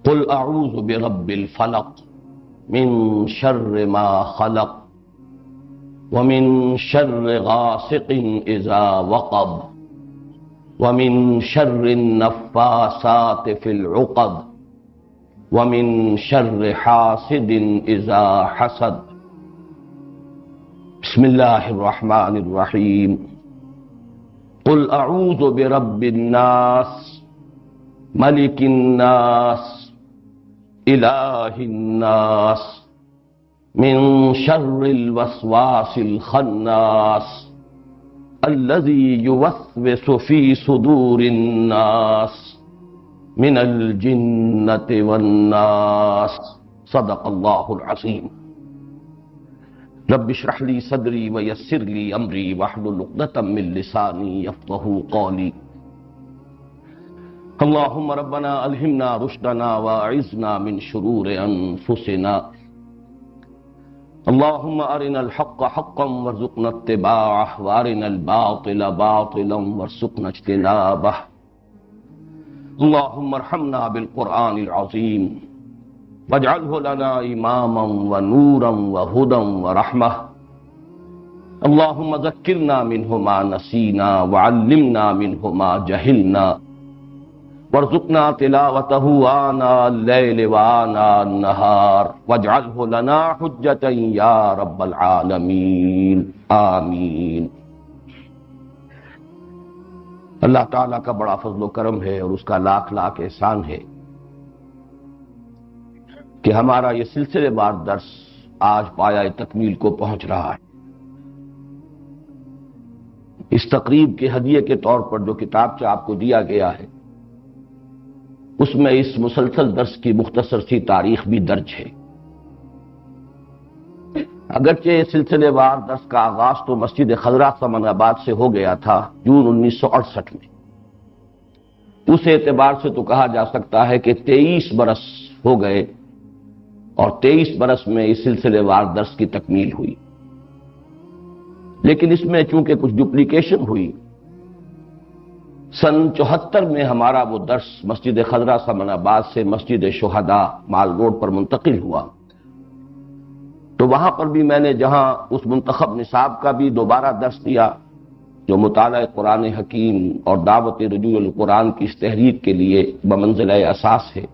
قل اعوذ برب الفلق من شر ما خلق ومن شر غاسق اذا وقب ومن شر النفاثات في العقد ومن شر حاسد اذا حسد۔ بسم اللہ الرحمن الرحیم، قل اعوذ برب الناس ملک الناس الہ الناس من شر الوسواس الخناس الذي يوسوس في صدور الناس من الجنة والناس، صدق اللہ العظیم۔ رب اشرح لي صدري ويسر لي امري واحلل عقدة من لساني يفقهوا قولي۔ اللهم ربنا الهمنا رشدنا واعذنا من شرور انفسنا، اللهم ارنا الحق حقا وارزقنا اتباعه وارنا الباطل باطلا وارزقنا اجتنابه، اللهم ارحمنا بالقرآن العظيم واجعله لنا اماما ونورا وهدى ورحمة، اللهم ذكرنا منه ما نسينا وعلمنا منه ما جهلنا وارزقنا تلاوته آناء الليل وآناء النهار واجعله لنا حجة يا رب العالمين، آمین۔ اللہ تعالیٰ کا بڑا فضل و کرم ہے اور اس کا لاکھ لاکھ احسان ہے کہ ہمارا یہ سلسلے وار درس آج پایہ تکمیل کو پہنچ رہا ہے۔ اس تقریب کے ہدیے کے طور پر جو کتابچہ آپ کو دیا گیا ہے اس میں اس مسلسل درس کی مختصر سی تاریخ بھی درج ہے۔ اگرچہ سلسلے وار درس کا آغاز تو مسجد خضرا سمن آباد سے ہو گیا تھا جون 1968 میں، اس اعتبار سے تو کہا جا سکتا ہے کہ 23 برس ہو گئے اور 23 برس میں اس سلسلے وار درس کی تکمیل ہوئی، لیکن اس میں چونکہ کچھ ڈپلیکیشن ہوئی، سن 74 میں ہمارا وہ درس مسجد خضرا سمن آباد سے مسجد شہداء مال روڈ پر منتقل ہوا، تو وہاں پر بھی میں نے جہاں اس منتخب نصاب کا بھی دوبارہ درس دیا جو مطالعہ قرآن حکیم اور دعوت رجوع القرآن کی اس تحریک کے لیے بمنزلہ اساس ہے،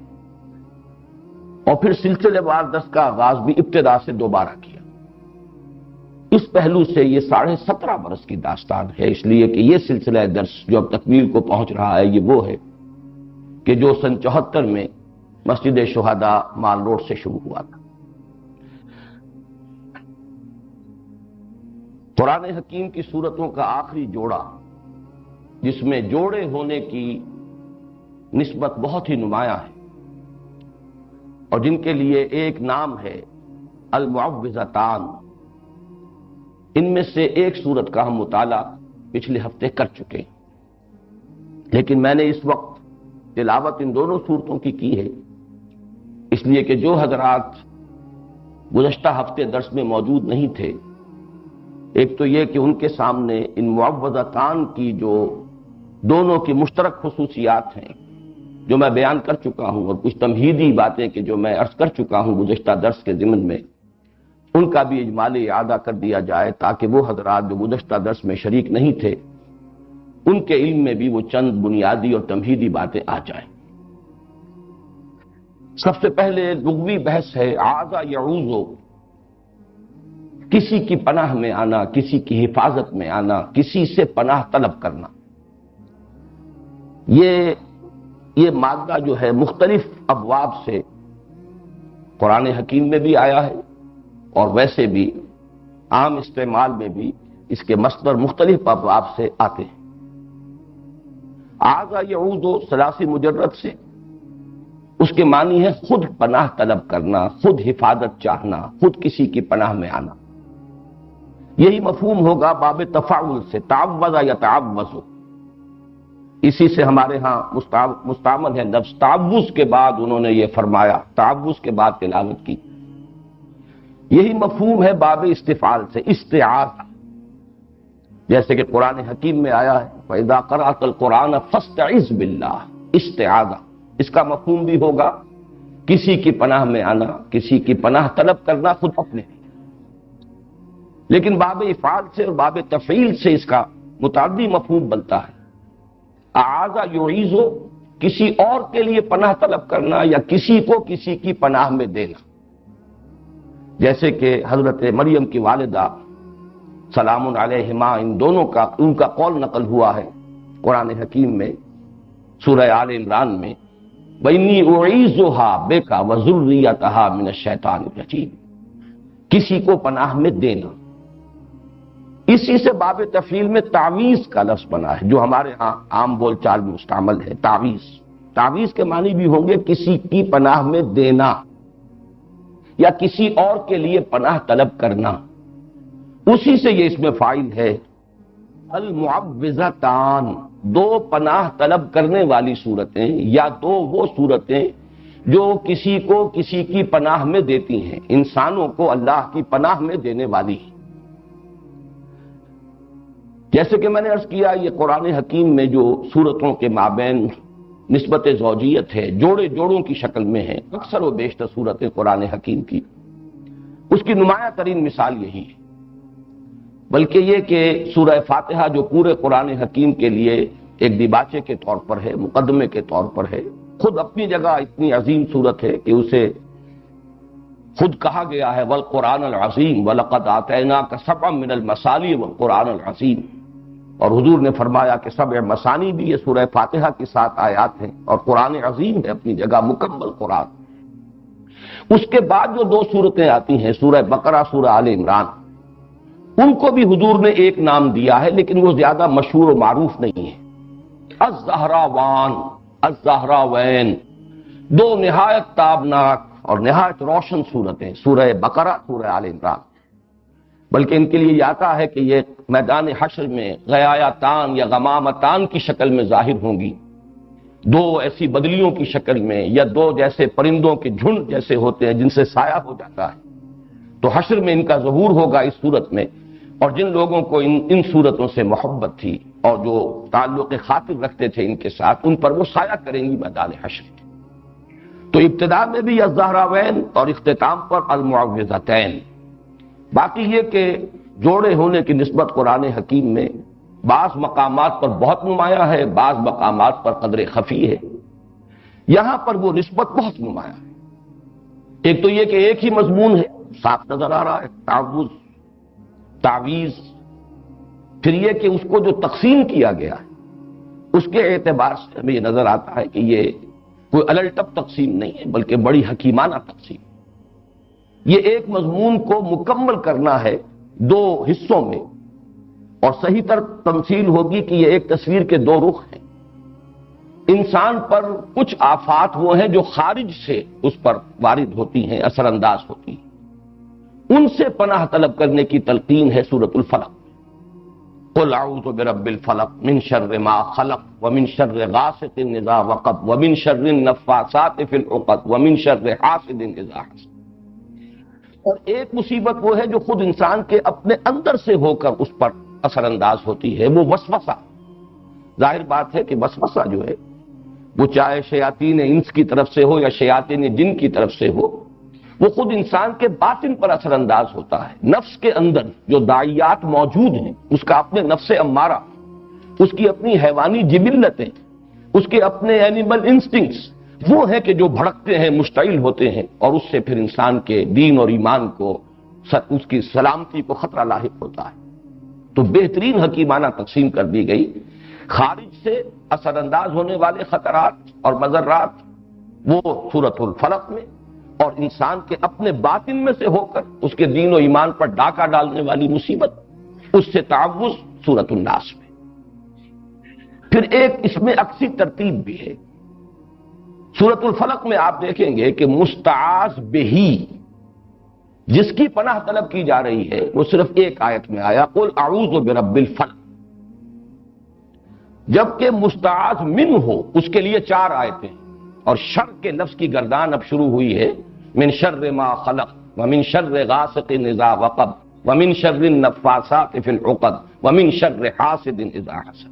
اور پھر سلسلے وار درس کا آغاز بھی ابتدا سے دوبارہ کیا۔ اس پہلو سے یہ 17.5 برس کی داستان ہے، اس لیے کہ یہ سلسلہ درس جو اب تکمیل کو پہنچ رہا ہے یہ وہ ہے کہ جو سن 74 میں مسجد شہداء مال روڈ سے شروع ہوا تھا۔ قرآن حکیم کی سورتوں کا آخری جوڑا، جس میں جوڑے ہونے کی نسبت بہت ہی نمایاں ہے اور جن کے لیے ایک نام ہے المعوذتان، ان میں سے ایک سورت کا ہم مطالعہ پچھلے ہفتے کر چکے ہیں، لیکن میں نے اس وقت تلاوت ان دونوں سورتوں کی ہے، اس لیے کہ جو حضرات گزشتہ ہفتے درس میں موجود نہیں تھے، ایک تو یہ کہ ان کے سامنے ان معوذتان کی جو دونوں کی مشترک خصوصیات ہیں جو میں بیان کر چکا ہوں، اور کچھ تمہیدی باتیں کہ جو میں عرض کر چکا ہوں گزشتہ درس کے ضمن میں، ان کا بھی اجمالی اعادہ کر دیا جائے تاکہ وہ حضرات جو گزشتہ درس میں شریک نہیں تھے ان کے علم میں بھی وہ چند بنیادی اور تمہیدی باتیں آ جائیں۔ سب سے پہلے لغوی بحث ہے عاذ یعوذ، کسی کی پناہ میں آنا، کسی کی حفاظت میں آنا، کسی سے پناہ طلب کرنا۔ یہ مادہ جو ہے مختلف ابواب سے قرآن حکیم میں بھی آیا ہے اور ویسے بھی عام استعمال میں بھی اس کے مصدر مختلف ابواب سے آتے ہیں۔ عاذ یعوذ ثلاثی مجرد سے اس کے معنی ہے خود پناہ طلب کرنا، خود حفاظت چاہنا، خود کسی کی پناہ میں آنا۔ یہی مفہوم ہوگا باب تفاعل سے، تعوذ یا تعوذ، اسی سے ہمارے ہاں مستعمل ہے لفظ تعوذ کے بعد انہوں نے یہ فرمایا، تعوذ کے بعد تلاوت کی۔ یہی مفہوم ہے باب استفعال سے، استعاذہ، جیسے کہ قرآن حکیم میں آیا ہے فَإِذَا قَرَأْتَ الْقُرْآنَ فَاسْتَعِذْ بِاللَّهِ، استعاذہ، اس کا مفہوم بھی ہوگا کسی کی پناہ میں آنا، کسی کی پناہ طلب کرنا خود اپنے۔ لیکن باب افعال سے اور باب تفعیل سے اس کا متعدی مفہوم بنتا ہے۔ اعاذ یعیذ، کسی اور کے لیے پناہ طلب کرنا یا کسی کو کسی کی پناہ میں دینا، جیسے کہ حضرت مریم کی والدہ سلام علیہما، ان کا قول نقل ہوا ہے قرآن حکیم میں سورہ آل عمران میں، وَإِنِّي أُعِيذُهَا بِكَ وَذُرِّيَّتَهَا مِنَ الشَّيْطَانِ الرَّجِيمِ، کسی کو پناہ میں دینا۔ اسی سے باب تفعیل میں تعویذ کا لفظ بنا ہے جو ہمارے ہاں عام بول چال میں مستعمل ہے، تعویذ۔ تعویذ کے معنی بھی ہوں گے کسی کی پناہ میں دینا یا کسی اور کے لیے پناہ طلب کرنا۔ اسی سے یہ اس میں فاعل ہے المعوذتان، دو پناہ طلب کرنے والی صورتیں یا دو وہ صورتیں جو کسی کو کسی کی پناہ میں دیتی ہیں، انسانوں کو اللہ کی پناہ میں دینے والی ہیں۔ جیسے کہ میں نے عرض کیا، یہ قرآن حکیم میں جو صورتوں کے مابین نسبت زوجیت ہے، جوڑے جوڑوں کی شکل میں ہے، اکثر و بیشتر صورتیں قرآن حکیم کی، اس کی نمایاں ترین مثال یہی ہے۔ بلکہ یہ کہ سورہ فاتحہ جو پورے قرآن حکیم کے لیے ایک دیباچے کے طور پر ہے، مقدمے کے طور پر ہے، خود اپنی جگہ اتنی عظیم صورت ہے کہ اسے خود کہا گیا ہے والقرآن العظیم وَلَقَدْ آتَيْنَاكَ سَبْعًا مِنَ الْمَثَانِي وَالْقُرْآنَ الْعَظِيمِ، اور حضور نے فرمایا کہ سبع مثانی بھی یہ سورہ فاتحہ کی 7 آیات ہیں اور قرآن عظیم ہے اپنی جگہ، مکمل قرآن۔ اس کے بعد جو 2 صورتیں آتی ہیں سورہ بقرہ، سورہ آل عمران، ان کو بھی حضور نے ایک نام دیا ہے لیکن وہ زیادہ مشہور و معروف نہیں ہے، الزہراوان، الزہراوین، 2 نہایت تابناک اور نہایت روشن صورتیں، سورہ بقرہ، سورہ آل عمران۔ بلکہ ان کے لیے یہ آتا ہے کہ یہ میدان حشر میں غیایتان یا غمامتان کی شکل میں ظاہر ہوں گی، 2 ایسی بدلیوں کی شکل میں، یا 2 جیسے پرندوں کے جھنڈ جیسے ہوتے ہیں جن سے سایہ ہو جاتا ہے، تو حشر میں ان کا ظہور ہوگا اس صورت میں۔ اور جن لوگوں کو ان صورتوں سے محبت تھی اور جو تعلق خاطر رکھتے تھے ان کے ساتھ، ان پر وہ سایہ کریں گی میدان حشر۔ تو ابتدا میں بھی الزہراوین اور اختتام پر المعوذتین۔ باقی یہ کہ جوڑے ہونے کی نسبت قرآن حکیم میں بعض مقامات پر بہت نمایاں ہے، بعض مقامات پر قدر خفی ہے، یہاں پر وہ نسبت بہت نمایاں ہے۔ ایک تو یہ کہ ایک ہی مضمون ہے، صاف نظر آ رہا ہے، تعوذ، تعویذ۔ پھر یہ کہ اس کو جو تقسیم کیا گیا ہے اس کے اعتبار سے ہمیں یہ نظر آتا ہے کہ یہ کوئی الٹپ تقسیم نہیں ہے بلکہ بڑی حکیمانہ تقسیم. یہ ایک مضمون کو مکمل کرنا ہے دو حصوں میں، اور صحیح تر تمثیل ہوگی کہ یہ ایک تصویر کے دو رخ ہیں. انسان پر کچھ آفات وہ ہیں جو خارج سے اس پر وارد ہوتی ہیں، اثر انداز ہوتی ہیں، ان سے پناہ طلب کرنے کی تلقین ہے سورۃ الفلق. قل اعوذ برب الفلق من شر ما خلق ومن شر غاسق اذا وقب ومن شر النفاثات في العقد ومن شر حاسد اذا حسد. اور ایک مصیبت وہ ہے جو خود انسان کے اپنے اندر سے ہو کر اس پر اثر انداز ہوتی ہے، وہ وسوسہ. ظاہر بات ہے کہ وسوسہ جو ہے وہ چاہے شیاطین انس کی طرف سے ہو یا شیاطین جن کی طرف سے ہو، وہ خود انسان کے باطن پر اثر انداز ہوتا ہے. نفس کے اندر جو داعیات موجود ہیں، اس کا اپنے نفس امارہ، اس کی اپنی حیوانی جبلتیں، اس کے اپنے اینیمل انسٹنکٹس، وہ ہیں کہ جو بھڑکتے ہیں، مشتعل ہوتے ہیں، اور اس سے پھر انسان کے دین اور ایمان کو، اس کی سلامتی کو خطرہ لاحق ہوتا ہے. تو بہترین حکیمانہ تقسیم کر دی گئی. خارج سے اثر انداز ہونے والے خطرات اور مضرات وہ سورۃ الفلق میں، اور انسان کے اپنے باطن میں سے ہو کر اس کے دین و ایمان پر ڈاکہ ڈالنے والی مصیبت، اس سے تعوذ سورۃ الناس میں. پھر ایک اس میں عکسی ترتیب بھی ہے. سورۃ الفلق میں آپ دیکھیں گے کہ مستعاذ بہی جس کی پناہ طلب کی جا رہی ہے وہ صرف ایک آیت میں آیا، قل اعوذ برب الفلق. جبکہ مستعاذ من ہو اس کے لیے 4 آیتیں، اور شر کے لفظ کی گردان اب شروع ہوئی ہے، من شر ما خلق ومن شر غاسق اذا وقب ومن شر النفاثات في العقد ومن شر حاسد اذا حسد.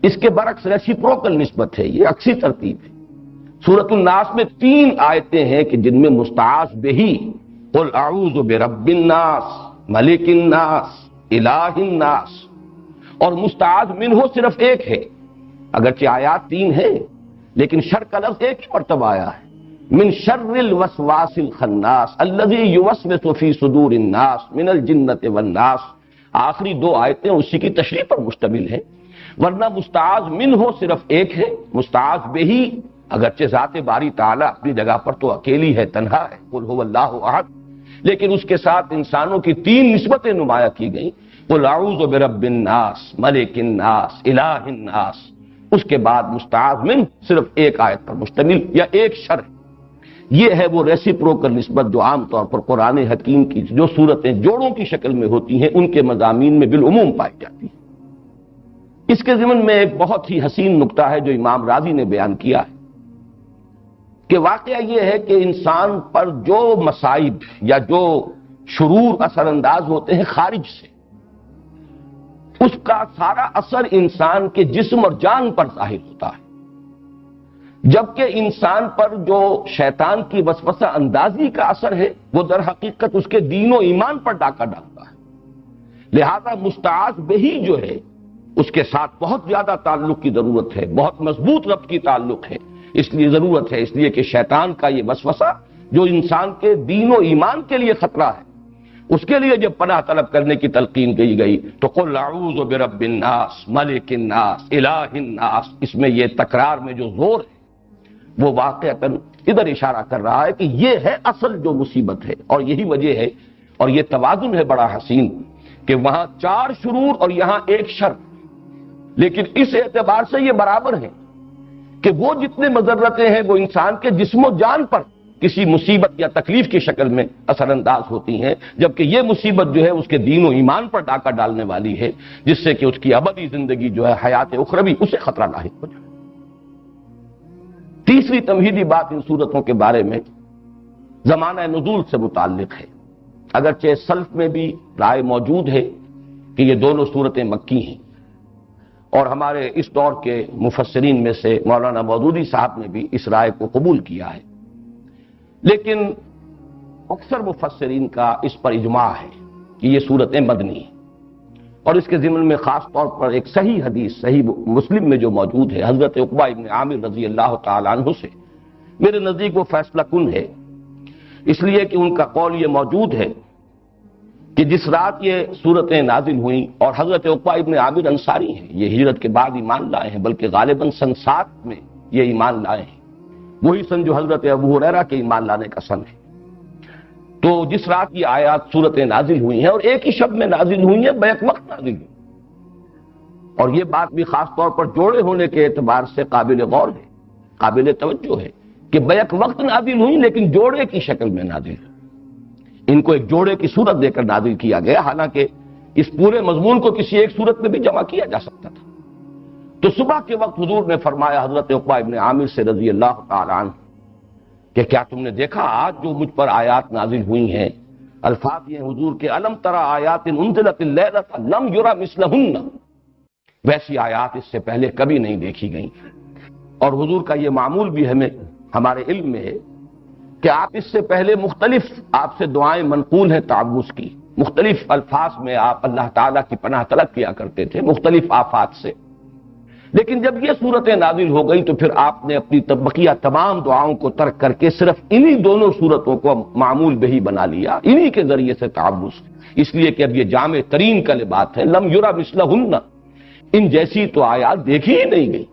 اس کے برعکس ریسیپروکل نسبت ہے، یہ عکسی ترتیب ہے. سورۃ الناس میں 3 آیتیں ہیں کہ جن میں مستعاذ بہی، قل اعوذ برب الناس ملک الناس الہ الناس، اور مستعاذ منہ صرف ایک ہے. اگرچہ آیات 3 ہیں لیکن شر کا لفظ ایک ہی مرتبہ آیا ہے، من شر الوسواس الخناس الذی یوسوس فی صدور الناس من الجنۃ والناس. آخری 2 آیتیں اسی کی تشریح پر مشتمل ہیں، ورنہ مستعاذ منہ صرف ایک ہے. مستعاذ بہی اگرچہ ذات باری تعالی اپنی جگہ پر تو اکیلی ہے، تنہا ہے، قل هو اللہ احد، لیکن اس کے ساتھ انسانوں کی 3 نسبتیں نمایاں کی گئیں، قل اعوذ برب الناس ملک الناس الہ الناس. اس کے بعد مستعاذ من صرف ایک آیت پر مشتمل یا ایک شر. یہ ہے وہ ریسیپروکل نسبت جو عام طور پر قرآن حکیم کی جو صورتیں جوڑوں کی شکل میں ہوتی ہیں ان کے مضامین میں بالعموم پائی جاتی ہیں. اس کے ضمن میں ایک بہت ہی حسین نکتہ ہے جو امام راضی نے بیان کیا ہے کہ واقعہ یہ ہے کہ انسان پر جو مصائب یا جو شرور اثر انداز ہوتے ہیں خارج سے، اس کا سارا اثر انسان کے جسم اور جان پر ظاہر ہوتا ہے، جبکہ انسان پر جو شیطان کی وسوسہ اندازی کا اثر ہے وہ در حقیقت اس کے دین و ایمان پر ڈاکہ ڈالتا ہے. لہذا مستعاذ بہی جو ہے اس کے ساتھ بہت زیادہ تعلق کی ضرورت ہے، بہت مضبوط ربط کی تعلق ہے. اس لیے ضرورت ہے، اس لیے کہ شیطان کا یہ وسوسہ جو انسان کے دین و ایمان کے لیے خطرہ ہے، اس کے لیے جب پناہ طلب کرنے کی تلقین کی گئی تو قل اعوذ برب الناس ملک الناس الہ الناس، اس میں یہ تکرار میں جو زور ہے وہ واقعتاً ادھر اشارہ کر رہا ہے کہ یہ ہے اصل جو مصیبت ہے. اور یہی وجہ ہے اور یہ توازن ہے بڑا حسین کہ وہاں 4 شرور اور یہاں 1 شر، لیکن اس اعتبار سے یہ برابر ہیں کہ وہ جتنے مضرتیں ہیں وہ انسان کے جسم و جان پر کسی مصیبت یا تکلیف کی شکل میں اثر انداز ہوتی ہیں، جبکہ یہ مصیبت جو ہے اس کے دین و ایمان پر ڈاکہ ڈالنے والی ہے، جس سے کہ اس کی ابدی زندگی جو ہے حیات اخروی اسے خطرہ لاحق ہو جائے. تیسری تمہیدی بات ان صورتوں کے بارے میں زمانہ نزول سے متعلق ہے. اگرچہ سلف میں بھی رائے موجود ہے کہ یہ دونوں صورتیں مکی ہیں، اور ہمارے اس دور کے مفسرین میں سے مولانا مودودی صاحب نے بھی اس رائے کو قبول کیا ہے، لیکن اکثر مفسرین کا اس پر اجماع ہے کہ یہ صورتیں مدنی ہیں. اور اس کے ضمن میں خاص طور پر ایک صحیح حدیث صحیح مسلم میں جو موجود ہے حضرت عقبہ ابن عامر رضی اللہ تعالی عنہ سے، میرے نزدیک وہ فیصلہ کن ہے، اس لیے کہ ان کا قول یہ موجود ہے کہ جس رات یہ صورتیں نازل ہوئیں، اور حضرت عقبہ ابن عامر انصاری ہیں، یہ ہجرت کے بعد ایمان لائے ہیں، بلکہ غالباً سن 7 میں یہ ایمان لائے ہیں، وہی سن جو حضرت ابو ہریرہ کے ایمان لانے کا سن ہے۔ تو جس رات یہ آیات سورتیں نازل ہوئی ہیں اور ایک ہی شب میں نازل ہوئی ہیں، بیک وقت نازل ہوئی، اور یہ بات بھی خاص طور پر جوڑے ہونے کے اعتبار سے قابل غور ہے، قابل توجہ ہے کہ بیک وقت نازل ہوئی لیکن جوڑے کی شکل میں نازل ہوئی۔ ان کو ایک جوڑے کی صورت دے کر نازل کیا گیا، حالانکہ اس پورے مضمون کو کسی ایک صورت میں بھی جمع کیا جا سکتا تھا۔ تو صبح کے وقت حضور نے فرمایا حضرت عقبہ ابن عامر سے رضی اللہ تعالی عنہ کہ کیا تم نے دیکھا آج جو مجھ پر آیات نازل ہوئی ہیں، الفاظ یہ حضور کے الم تری آیات انزلت اللیلۃ لم یری مثلہن، ویسی آیات اس سے پہلے کبھی نہیں دیکھی گئیں۔ اور حضور کا یہ معمول بھی ہمارے علم میں ہے کہ آپ اس سے پہلے مختلف آپ سے دعائیں منقول ہیں تعوذ کی، مختلف الفاظ میں آپ اللہ تعالیٰ کی پناہ طلب کیا کرتے تھے مختلف آفات سے، لیکن جب یہ صورتیں نازل ہو گئی تو پھر آپ نے اپنی بقیہ تمام دعاؤں کو ترک کر کے صرف انہی دونوں صورتوں کو معمول بہی بنا لیا، انہی کے ذریعے سے تعوذ، اس لیے کہ اب یہ جامع ترین کلمات ہیں، لم یری مثلہن، ان جیسی تو آیات دیکھی ہی نہیں گئی۔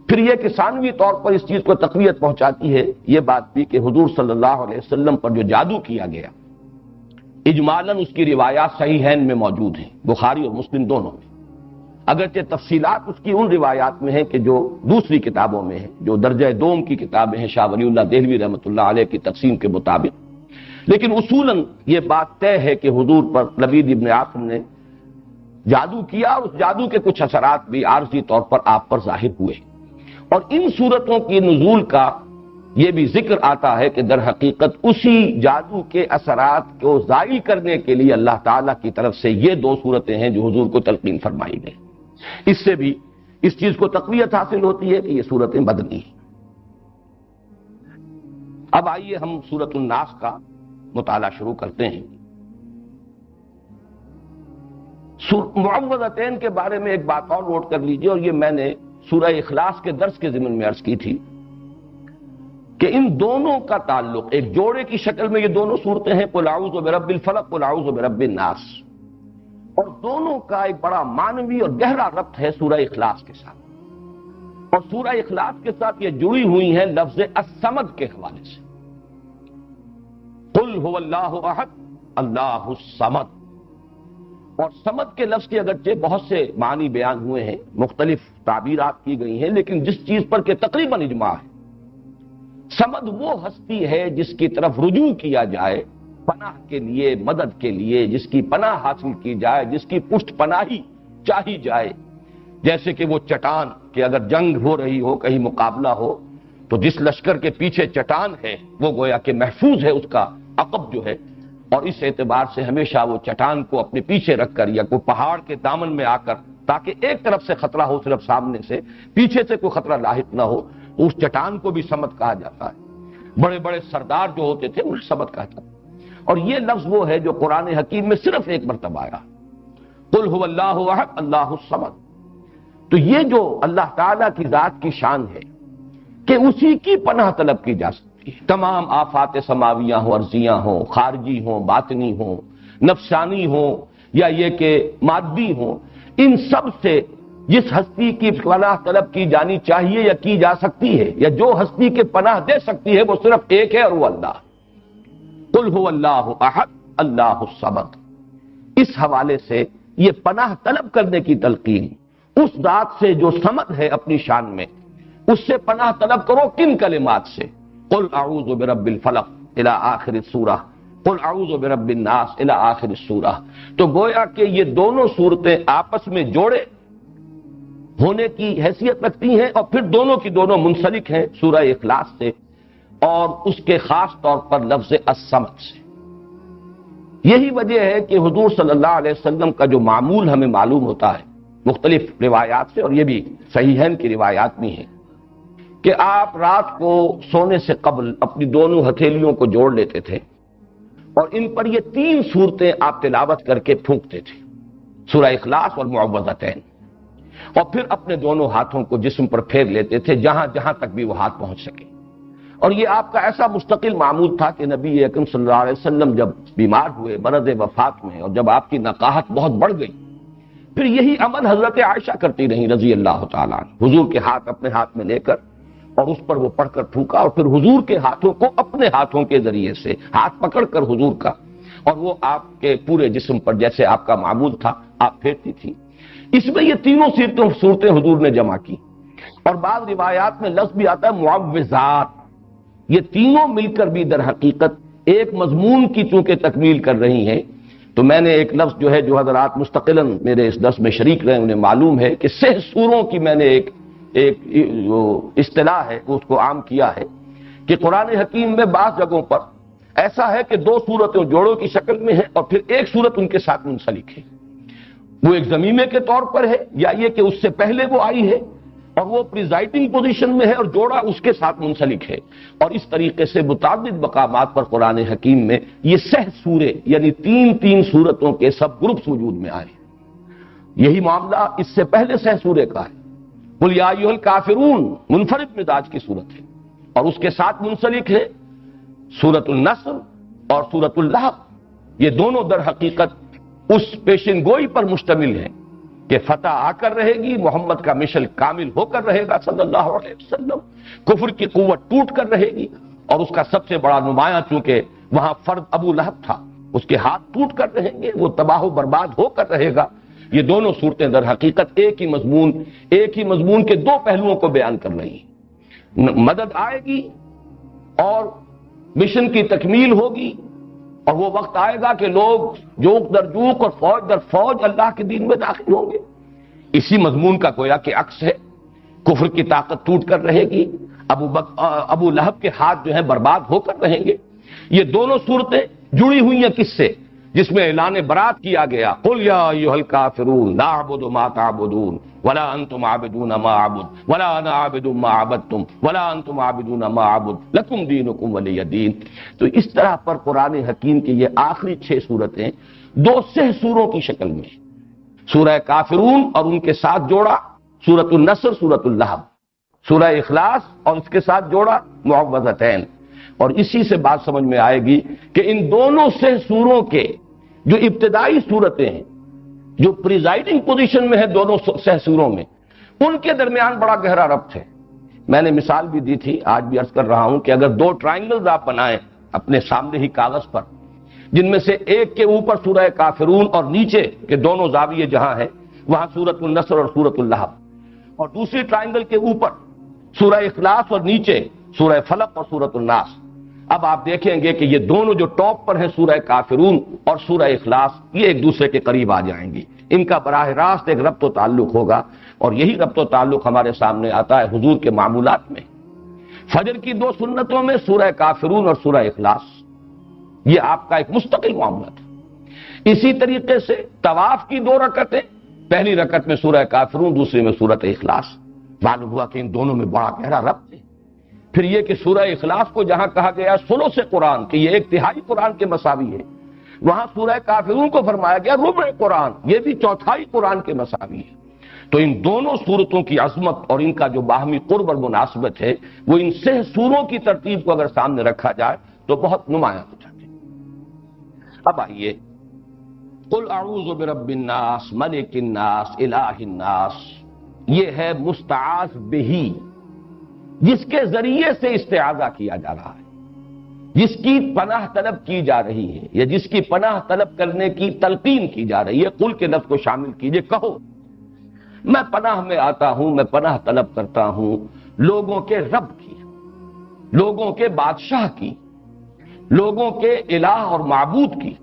پھر یہ کہ ثانوی طور پر اس چیز کو تقویت پہنچاتی ہے یہ بات بھی کہ حضور صلی اللہ علیہ وسلم پر جو جادو کیا گیا، اجمالاً اس کی روایات صحیحین میں موجود ہیں، بخاری اور مسلم دونوں میں، اگرچہ تفصیلات اس کی ان روایات میں ہیں کہ جو دوسری کتابوں میں ہیں، جو درجہ دوم کی کتابیں ہیں شاہ ولی اللہ دہلوی رحمۃ اللہ علیہ کی تقسیم کے مطابق، لیکن اصولاً یہ بات طے ہے کہ حضور پر لبید ابن عاصم نے جادو کیا، اور اس جادو کے کچھ اثرات بھی عارضی طور پر آپ پر ظاہر ہوئے، اور ان صورتوں کی نزول کا یہ بھی ذکر آتا ہے کہ در حقیقت اسی جادو کے اثرات کو زائل کرنے کے لیے اللہ تعالیٰ کی طرف سے یہ دو صورتیں ہیں جو حضور کو تلقین فرمائی گئی۔ اس سے بھی اس چیز کو تقویت حاصل ہوتی ہے کہ یہ صورتیں مدنی ہیں۔ اب آئیے ہم سورۃ الناس کا مطالعہ شروع کرتے ہیں۔ معوذتین کے بارے میں ایک بات اور نوٹ کر لیجئے، اور یہ میں نے سورہ اخلاص کے درس کے ضمن میں عرض کی تھی کہ ان دونوں کا تعلق ایک جوڑے کی شکل میں یہ دونوں صورتیں ہیں، قل اعوذ برب الفلق قل اعوذ برب الناس، اور دونوں کا ایک بڑا معنوی اور گہرا ربط ہے سورہ اخلاص کے ساتھ، اور سورہ اخلاص کے ساتھ یہ جڑی ہوئی ہیں لفظ الصمد کے حوالے سے، قل هو اللہ احد اللہ الصمد، اور صمد کے لفظ کے اگرچہ بہت سے معنی بیان ہوئے ہیں، مختلف تعبیرات کی گئی ہیں، لیکن جس چیز پر کہ تقریباً اجماع ہے، صمد وہ ہستی ہے جس کی طرف رجوع کیا جائے پناہ کے لیے، مدد کے لیے، جس کی پناہ حاصل کی جائے، جس کی پشت پناہی چاہی جائے، جیسے کہ وہ چٹان کہ اگر جنگ ہو رہی ہو، کہیں مقابلہ ہو، تو جس لشکر کے پیچھے چٹان ہے وہ گویا کہ محفوظ ہے، اس کا عقب جو ہے، اور اس اعتبار سے ہمیشہ وہ چٹان کو اپنے پیچھے رکھ کر یا کوئی پہاڑ کے دامن میں آ کر، تاکہ ایک طرف سے خطرہ ہو صرف سامنے سے، پیچھے سے کوئی خطرہ لاحق نہ ہو، اس چٹان کو بھی صمد کہا جاتا ہے۔ بڑے بڑے سردار جو ہوتے تھے انہیں صمد کہا جاتا ہے، اور یہ لفظ وہ ہے جو قرآن حکیم میں صرف ایک مرتبہ آیا، قل هو اللہ احد اللہ الصمد۔ تو یہ جو اللہ تعالیٰ کی ذات کی شان ہے کہ اسی کی پناہ طلب کی جا سکتی ہے، تمام آفات سماویہ ہوں، ارضیاں ہوں، خارجی ہوں، باطنی ہوں، نفسانی ہوں، یا یہ کہ مادی ہوں، ان سب سے جس ہستی کی پناہ طلب کی جانی چاہیے یا کی جا سکتی ہے، یا جو ہستی کے پناہ دے سکتی ہے، وہ صرف ایک ہے، اور وہ اللہ۔ قل هو اللہ احد اللہ الصمد، اس حوالے سے یہ پناہ طلب کرنے کی تلقین اس ذات سے جو صمد ہے اپنی شان میں، اس سے پناہ طلب کرو کن کلمات سے؟ قل اعوذ برب الفلق الى آخر السورہ، قل اعوذ برب الناس الى آخر السورہ۔ تو گویا کہ یہ دونوں صورتیں آپس میں جوڑے ہونے کی حیثیت رکھتی ہیں، اور پھر دونوں کی دونوں منسلک ہیں سورہ اخلاص سے، اور اس کے خاص طور پر لفظ الصمد سے۔ یہی وجہ ہے کہ حضور صلی اللہ علیہ وسلم کا جو معمول ہمیں معلوم ہوتا ہے مختلف روایات سے، اور یہ بھی صحیحین کی روایات بھی ہیں، کہ آپ رات کو سونے سے قبل اپنی دونوں ہتھیلیوں کو جوڑ لیتے تھے، اور ان پر یہ 3 صورتیں آپ تلاوت کر کے پھونکتے تھے، سورہ اخلاص اور معوذتین، اور پھر اپنے دونوں ہاتھوں کو جسم پر پھیر لیتے تھے جہاں جہاں تک بھی وہ ہاتھ پہنچ سکے۔ اور یہ آپ کا ایسا مستقل معمول تھا کہ نبی اکرم صلی اللہ علیہ وسلم جب بیمار ہوئے مرض وفات میں، اور جب آپ کی نقاہت بہت بڑھ گئی، پھر یہی عمل حضرت عائشہ کرتی رہی رضی اللہ تعالیٰ عنہ، حضور کے ہاتھ اپنے ہاتھ میں لے کر اور اس پر وہ پڑھ کر تھوکا اور پھر حضور کے ہاتھوں کو اپنے ہاتھوں کے ذریعے سے ہاتھ پکڑ کر حضور کا، اور وہ آپ کے پورے جسم پر جیسے آپ کا معمول تھا آپ پھیرتی تھی۔ اس میں یہ تینوں صورتیں حضور نے جمع کی، اور بعض روایات میں لفظ بھی آتا ہے معوذات۔ یہ تینوں مل کر بھی در حقیقت ایک مضمون کی چونکہ تکمیل کر رہی ہیں، تو میں نے ایک لفظ جو ہے جو حضرات مستقلاً میرے اس درس میں شریک رہے انہیں معلوم ہے کہ 6 سوروں کی میں نے ایک جو اصطلاح ہے اس کو عام کیا ہے کہ قرآن حکیم میں بعض جگہوں پر ایسا ہے کہ 2 سورتیں جوڑوں کی شکل میں ہیں اور پھر ایک سورت ان کے ساتھ منسلک ہے، وہ ایک ضمیمے کے طور پر ہے یا یہ کہ اس سے پہلے وہ آئی ہے اور وہ پریزائڈنگ پوزیشن میں ہے اور جوڑا اس کے ساتھ منسلک ہے، اور اس طریقے سے متعدد مقامات پر قرآن حکیم میں یہ 6 سورے یعنی 3 سورتوں کے سب گروپس وجود میں آئے۔ یہی معاملہ اس سے پہلے 6 سورے کا ہے۔ قل یا ایھا الکافرون منفرد مزاج کی صورت ہے، اور اس کے ساتھ منسلک ہے سورۃ النصر اور سورۃ اللہب۔ یہ دونوں در حقیقت اس پیشن گوئی پر مشتمل ہیں کہ فتح آ کر رہے گی، محمد کا مشن کامل ہو کر رہے گا صلی اللہ علیہ وسلم، کفر کی قوت ٹوٹ کر رہے گی، اور اس کا سب سے بڑا نمایاں چونکہ وہاں فرد ابو لہب تھا، اس کے ہاتھ ٹوٹ کر رہیں گے، وہ تباہ و برباد ہو کر رہے گا۔ یہ دونوں صورتیں در حقیقت ایک ہی مضمون کے 2 پہلوؤں کو بیان کر رہی ہیں۔ مدد آئے گی اور مشن کی تکمیل ہوگی، اور وہ وقت آئے گا کہ لوگ جوک در جوک اور فوج در فوج اللہ کے دین میں داخل ہوں گے۔ اسی مضمون کا گویا کہ عکس ہے، کفر کی طاقت ٹوٹ کر رہے گی، ابو لہب کے ہاتھ جو ہیں برباد ہو کر رہیں گے۔ یہ دونوں صورتیں جڑی ہوئی ہیں کس سے؟ جس میں اعلان برات کیا گیا، قل یا ایھا الکافرون لا اعبد ما تعبدون ولا انتم عابدون ما اعبد ولا انا عابد ما عبدتم ولا انتم عابدون ما اعبد لکم دینکم ولی دین۔ تو اس طرح پر قرآن حکیم کی یہ آخری 6 صورتیں 2 سوروں کی شکل میں، سورہ کافرون اور ان کے ساتھ جوڑا سورۃ النصر سورۃ اللہب، سورہ اخلاص اور اس کے ساتھ جوڑا معوذتین۔ اور اسی سے بات سمجھ میں آئے گی کہ ان دونوں سے سوروں کے جو ابتدائی صورتیں ہیں جو پریزائڈنگ پوزیشن میں ہے دونوں 6 سوروں میں، ان کے درمیان بڑا گہرا ربط ہے۔ میں نے مثال بھی دی تھی، آج بھی عرض کر رہا ہوں کہ اگر 2 ٹرائنگلز آپ بنائیں اپنے سامنے ہی کاغذ پر، جن میں سے ایک کے اوپر سورہ کافرون اور نیچے کے دونوں زاویے جہاں ہیں وہاں سورۃ النصر اور سورۃ اللہب، اور دوسری ٹرائنگل کے اوپر سورہ اخلاص اور نیچے سورہ فلق اور سورۃ الناس، اب آپ دیکھیں گے کہ یہ دونوں جو ٹاپ پر ہیں سورہ کافرون اور سورہ اخلاص، یہ ایک دوسرے کے قریب آ جائیں گی، ان کا براہ راست ایک ربط و تعلق ہوگا، اور یہی ربط و تعلق ہمارے سامنے آتا ہے حضور کے معمولات میں۔ فجر کی 2 سنتوں میں سورہ کافرون اور سورہ اخلاص، یہ آپ کا ایک مستقل معاملہ تھا۔ اسی طریقے سے طواف کی 2 رکعتیں، پہلی رکعت میں سورہ کافرون، دوسری میں سورۃ اخلاص، معلوم ہوا کہ ان دونوں میں بڑا گہرا ربط ہے۔ پھر یہ کہ سورہ اخلاص کو جہاں کہا گیا ثلث قرآن کہ یہ 1/3 قرآن کے مساوی ہے، وہاں سورہ کافرون کو فرمایا گیا ربع قرآن، یہ بھی 1/4 قرآن کے مساوی ہے۔ تو ان دونوں سورتوں کی عظمت اور ان کا جو باہمی قرب اور مناسبت ہے وہ ان 6 سوروں کی ترتیب کو اگر سامنے رکھا جائے تو بہت نمایاں ہو جاتے ہیں۔ اب آئیے، قل اعوذ برب الناس ملک الناس الہ الناس، یہ ہے مستعاذ بہی، جس کے ذریعے سے استعاذہ کیا جا رہا ہے، جس کی پناہ طلب کی جا رہی ہے، یا جس کی پناہ طلب کرنے کی تلقین کی جا رہی ہے۔ قل کے لفظ کو شامل کیجئے، کہو میں پناہ میں آتا ہوں، میں پناہ طلب کرتا ہوں لوگوں کے رب کی، لوگوں کے بادشاہ کی، لوگوں کے الہ اور معبود کی۔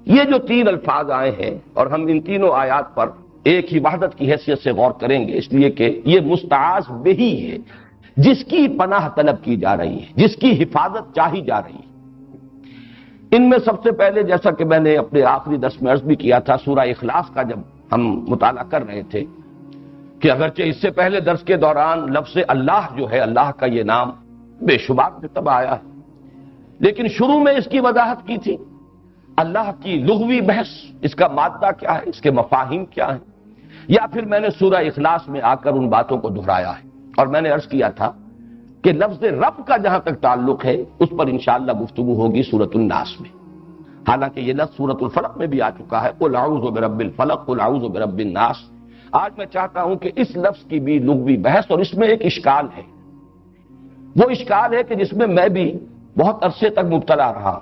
یہ جو 3 الفاظ آئے ہیں، اور ہم ان تینوں آیات پر ایک ہی وحدت کی حیثیت سے غور کریں گے، اس لیے کہ یہ مستعاذ بہی ہے، جس کی پناہ طلب کی جا رہی ہے، جس کی حفاظت چاہی جا رہی ہے۔ ان میں سب سے پہلے، جیسا کہ میں نے اپنے آخری درس میں عرض بھی کیا تھا، سورہ اخلاص کا جب ہم مطالعہ کر رہے تھے کہ اگرچہ اس سے پہلے درس کے دوران لفظ اللہ جو ہے، اللہ کا یہ نام بے شمار مرتبہ آیا ہے، لیکن شروع میں اس کی وضاحت کی تھی، اللہ کی لغوی بحث، اس کا مادہ کیا ہے، اس کے مفاہیم کیا ہیں، یا پھر میں نے سورہ اخلاص میں آ کر ان باتوں کو دہرایا ہے، اور میں نے عرض کیا تھا کہ لفظ رب کا جہاں تک تعلق ہے اس پر انشاءاللہ گفتگو ہوگی سورۃ الناس میں، حالانکہ یہ لفظ سورۃ الفلق میں بھی آ چکا ہے، قل اعوذ برب الفلق قل اعوذ برب الناس۔ آج میں چاہتا ہوں کہ اس لفظ کی بھی لغوی بحث، اور اس میں ایک اشکال ہے، وہ اشکال ہے کہ جس میں میں بھی بہت عرصے تک مبتلا رہا،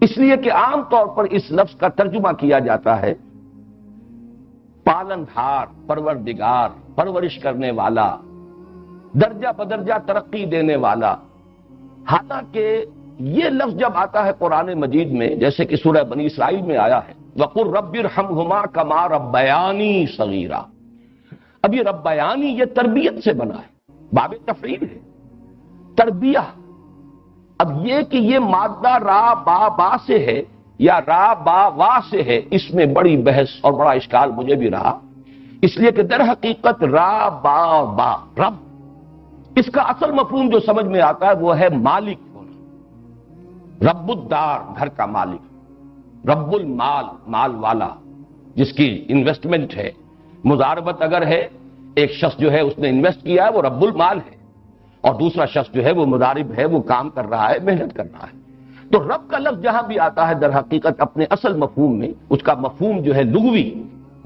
اس لیے کہ عام طور پر اس لفظ کا ترجمہ کیا جاتا ہے پالن ہار، پروردگار، پرورش کرنے والا، درجہ بدرجہ ترقی دینے والا۔ حالانکہ یہ لفظ جب آتا ہے قرآن مجید میں، جیسے کہ سورہ بنی اسرائیل میں آیا ہے وَقُلْ رَبِّ ارْحَمْهُمَا كَمَا رَبَّيَانِي صَغِيرًا، اب یہ ربیانی یہ تربیت سے بنا ہے، باب تفعیل ہے، تربیہ۔ اب یہ کہ یہ مادہ را با با سے ہے یا را با وا سے ہے، اس میں بڑی بحث اور بڑا اشکال مجھے بھی رہا، اس لیے کہ در حقیقت را با با رب، اس کا اصل مفہوم جو سمجھ میں آتا ہے وہ ہے مالک ہونا، رب الدار، گھر کا مالک، رب المال، مال والا، جس کی انویسٹمنٹ ہے، مضاربت اگر ہے، ایک شخص جو ہے اس نے انویسٹ کیا ہے وہ رب المال ہے، اور دوسرا شخص جو ہے وہ مضارب ہے، وہ کام کر رہا ہے، محنت کر رہا ہے۔ تو رب کا لفظ جہاں بھی آتا ہے در حقیقت اپنے اصل مفہوم میں، اس کا مفہوم جو ہے لغوی،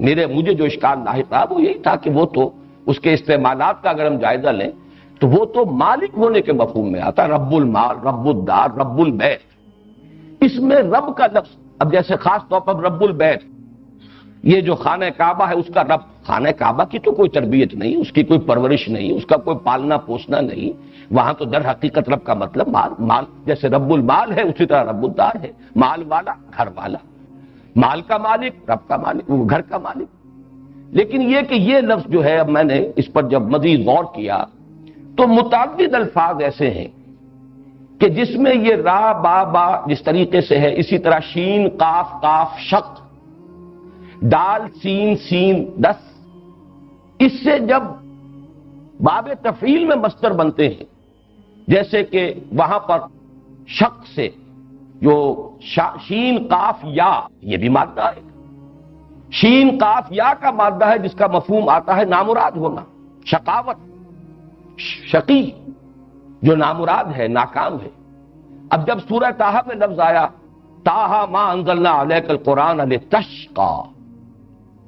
مجھے جو اشکال لاحق رہا وہ یہی تھا کہ وہ تو اس کے استعمالات کا اگر ہم جائزہ لیں تو وہ تو مالک ہونے کے مفہوم میں آتا ہے، رب المال، رب الدار، رب البیت۔ اس میں رب کا لفظ، اب جیسے خاص طور پر رب البیت، یہ جو خانہ کعبہ ہے اس کا رب، خانہ کعبہ کی تو کوئی تربیت نہیں، اس کی کوئی پرورش نہیں، اس کا کوئی پالنا پوسنا نہیں، وہاں تو در حقیقت رب کا مطلب مال، جیسے رب المال ہے اسی طرح رب الدار ہے، مال والا، گھر والا، مال کا مالک، رب کا مالک، وہ گھر کا مالک۔ لیکن یہ کہ یہ لفظ جو ہے، اب میں نے اس پر جب مزید غور کیا تو متعدد الفاظ ایسے ہیں کہ جس میں یہ را با با جس طریقے سے ہے، اسی طرح شین قاف قاف شق، دال سین سین دس، اس سے جب باب تفعیل میں مصدر بنتے ہیں، جیسے کہ وہاں پر شق سے جو شین قاف یا، یہ بھی مادہ ہے، شین قاف یا کا مادہ ہے جس کا مفہوم آتا ہے نامراد ہونا، شقاوت، شقی جو نامراد ہے، ناکام ہے۔ اب جب سورہ طٰہٰ میں لفظ آیا طٰہٰ ما انزلنا علیک القرآن لتشقی،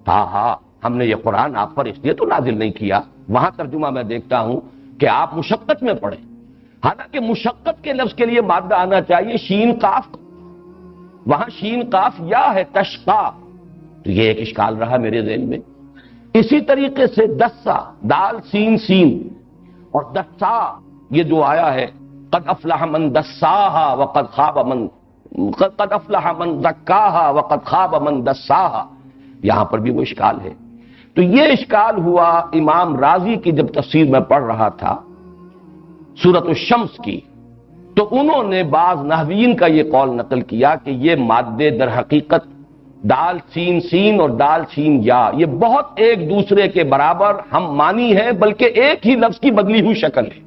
طٰہٰ ہم نے یہ قرآن آپ پر اس لیے تو نازل نہیں کیا، وہاں ترجمہ میں دیکھتا ہوں کہ آپ مشقت میں پڑھیں، حالانکہ مشقت کے لفظ کے لیے مادہ آنا چاہیے شین قاف، وہاں شین قاف یا ہے تشقا، تو یہ ایک اشکال رہا میرے ذہن میں۔ اسی طریقے سے دسا، دال سین سین، اور دسا یہ جو آیا ہے قد افلح من دساہا وقد خاب من، قد افلح من زکاہا وقد خاب من دساہا، یہاں پر بھی وہ اشکال ہے۔ تو یہ اشکال ہوا امام راضی کی جب تفسیر میں پڑھ رہا تھا سورۃ الشمس کی، تو انہوں نے بعض نحویین کا یہ قول نقل کیا کہ یہ مادے در حقیقت دال سین سین اور دال سین یا، یہ بہت ایک دوسرے کے برابر ہم معنی ہے، بلکہ ایک ہی لفظ کی بدلی ہوئی شکل ہے۔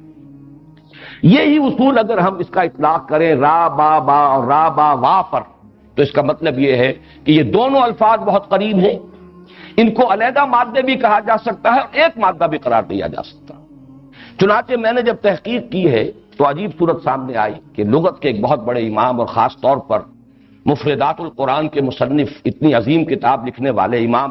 یہی اصول اگر ہم اس کا اطلاق کریں را با با اور را با وا پر، تو اس کا مطلب یہ ہے کہ یہ دونوں الفاظ بہت قریب ہیں، ان کو علیحدہ مادے بھی کہا جا سکتا ہے اور ایک مادہ بھی قرار دیا جا سکتا ہے۔ چنانچہ میں نے جب تحقیق کی ہے تو عجیب صورت سامنے آئی کہ لغت کے ایک بہت بڑے امام اور خاص طور پر مفردات القرآن کے مصنف، اتنی عظیم کتاب لکھنے والے امام